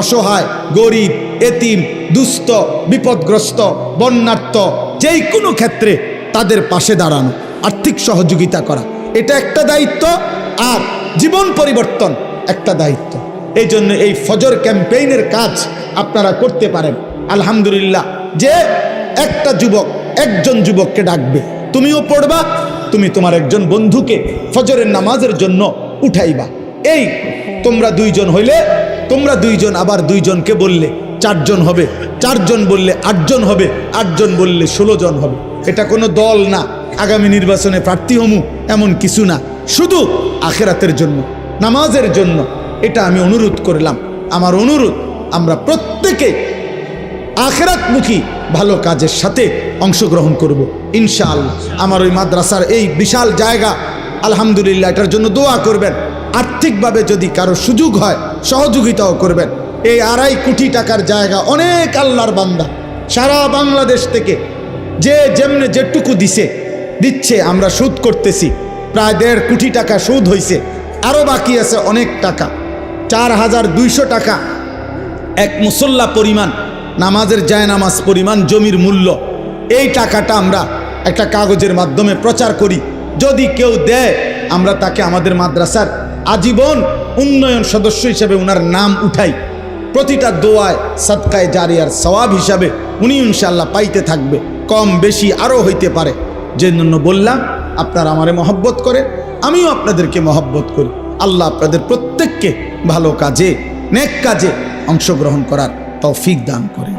অসহায়, গরিব, এতিম, দুস্থ, বিপদগ্রস্ত, বন্যার্থ যেই কোনো ক্ষেত্রে তাদের পাশে দাঁড়ানো, আর্থিক সহযোগিতা করা, এটা একটা দায়িত্ব। আর জীবন পরিবর্তন একটা দায়িত্ব। এই জন্য এই ফজর ক্যাম্পেইনের কাজ আপনারা করতে পারেন। আলহামদুলিল্লাহ, যে একটা যুবক একজন যুবককে ডাকবে, তুমিও পড়বা, তুমি তোমার একজন বন্ধুকে ফজরের নামাজের জন্য উঠাইবা। এই তোমরা দুইজন হইলে তোমরা দুইজন আবার দুইজনকে বললে 4 জন হবে, 4 জন বললে 8 জন হবে, 8 জন বললে 16 জন হবে। এটা কোনো দল না, আগামী নির্বাচনে প্রার্থী হমু এমন কিছু না, শুধু আখেরাতের জন্য, নামাজের জন্য। এটা আমি অনুরোধ করলাম। আমার অনুরোধ, আমরা প্রত্যেকে আখেরাতমুখী ভালো কাজের সাথে অংশগ্রহণ করব ইনশাআল্লাহ। আমার ওই মাদ্রাসার এই বিশাল জায়গা, আলহামদুলিল্লাহ, এটার জন্য দোয়া করবেন। আর্থিকভাবে যদি কারো সুযোগ হয় সহযোগিতাও করবেন। এই 2.5 কোটি টাকার জায়গা অনেক আল্লাহর বান্দা সারা বাংলাদেশ থেকে যে যেমনে যেটুকু দিচ্ছে, আমরা সুদ করতেছি, প্রায় 1.5 কোটি টাকা সুদ হয়েছে, আরও বাকি আছে অনেক টাকা। 4200 টাকা এক মুসল্লা পরিমাণ, নামাজের জায়নামাজ পরিমাণ জমির মূল্য। এই টাকাটা আমরা একটা কাগজের মাধ্যমে প্রচার করি, যদি কেউ দেয় আমরা তাকে আমাদের মাদ্রাসার আজীবন উন্নয়ন সদস্য হিসেবে উনার নাম উঠাই। প্রতিটা দোয়ায় সাদকায়ে জারিয়ার সওয়াব হিসাবে উনি ইনশাআল্লাহ পাইতে থাকবে, কম বেশি আরও হইতে পারে। যে জন্য বললাম, আপনারা আমারে মহব্বত করে, আমিও আপনাদেরকে মহব্বত করি। আল্লাহ আপনাদের প্রত্যেককে ভালো কাজে, নেক কাজে অংশগ্রহণ করার তৌফিক দান করেন।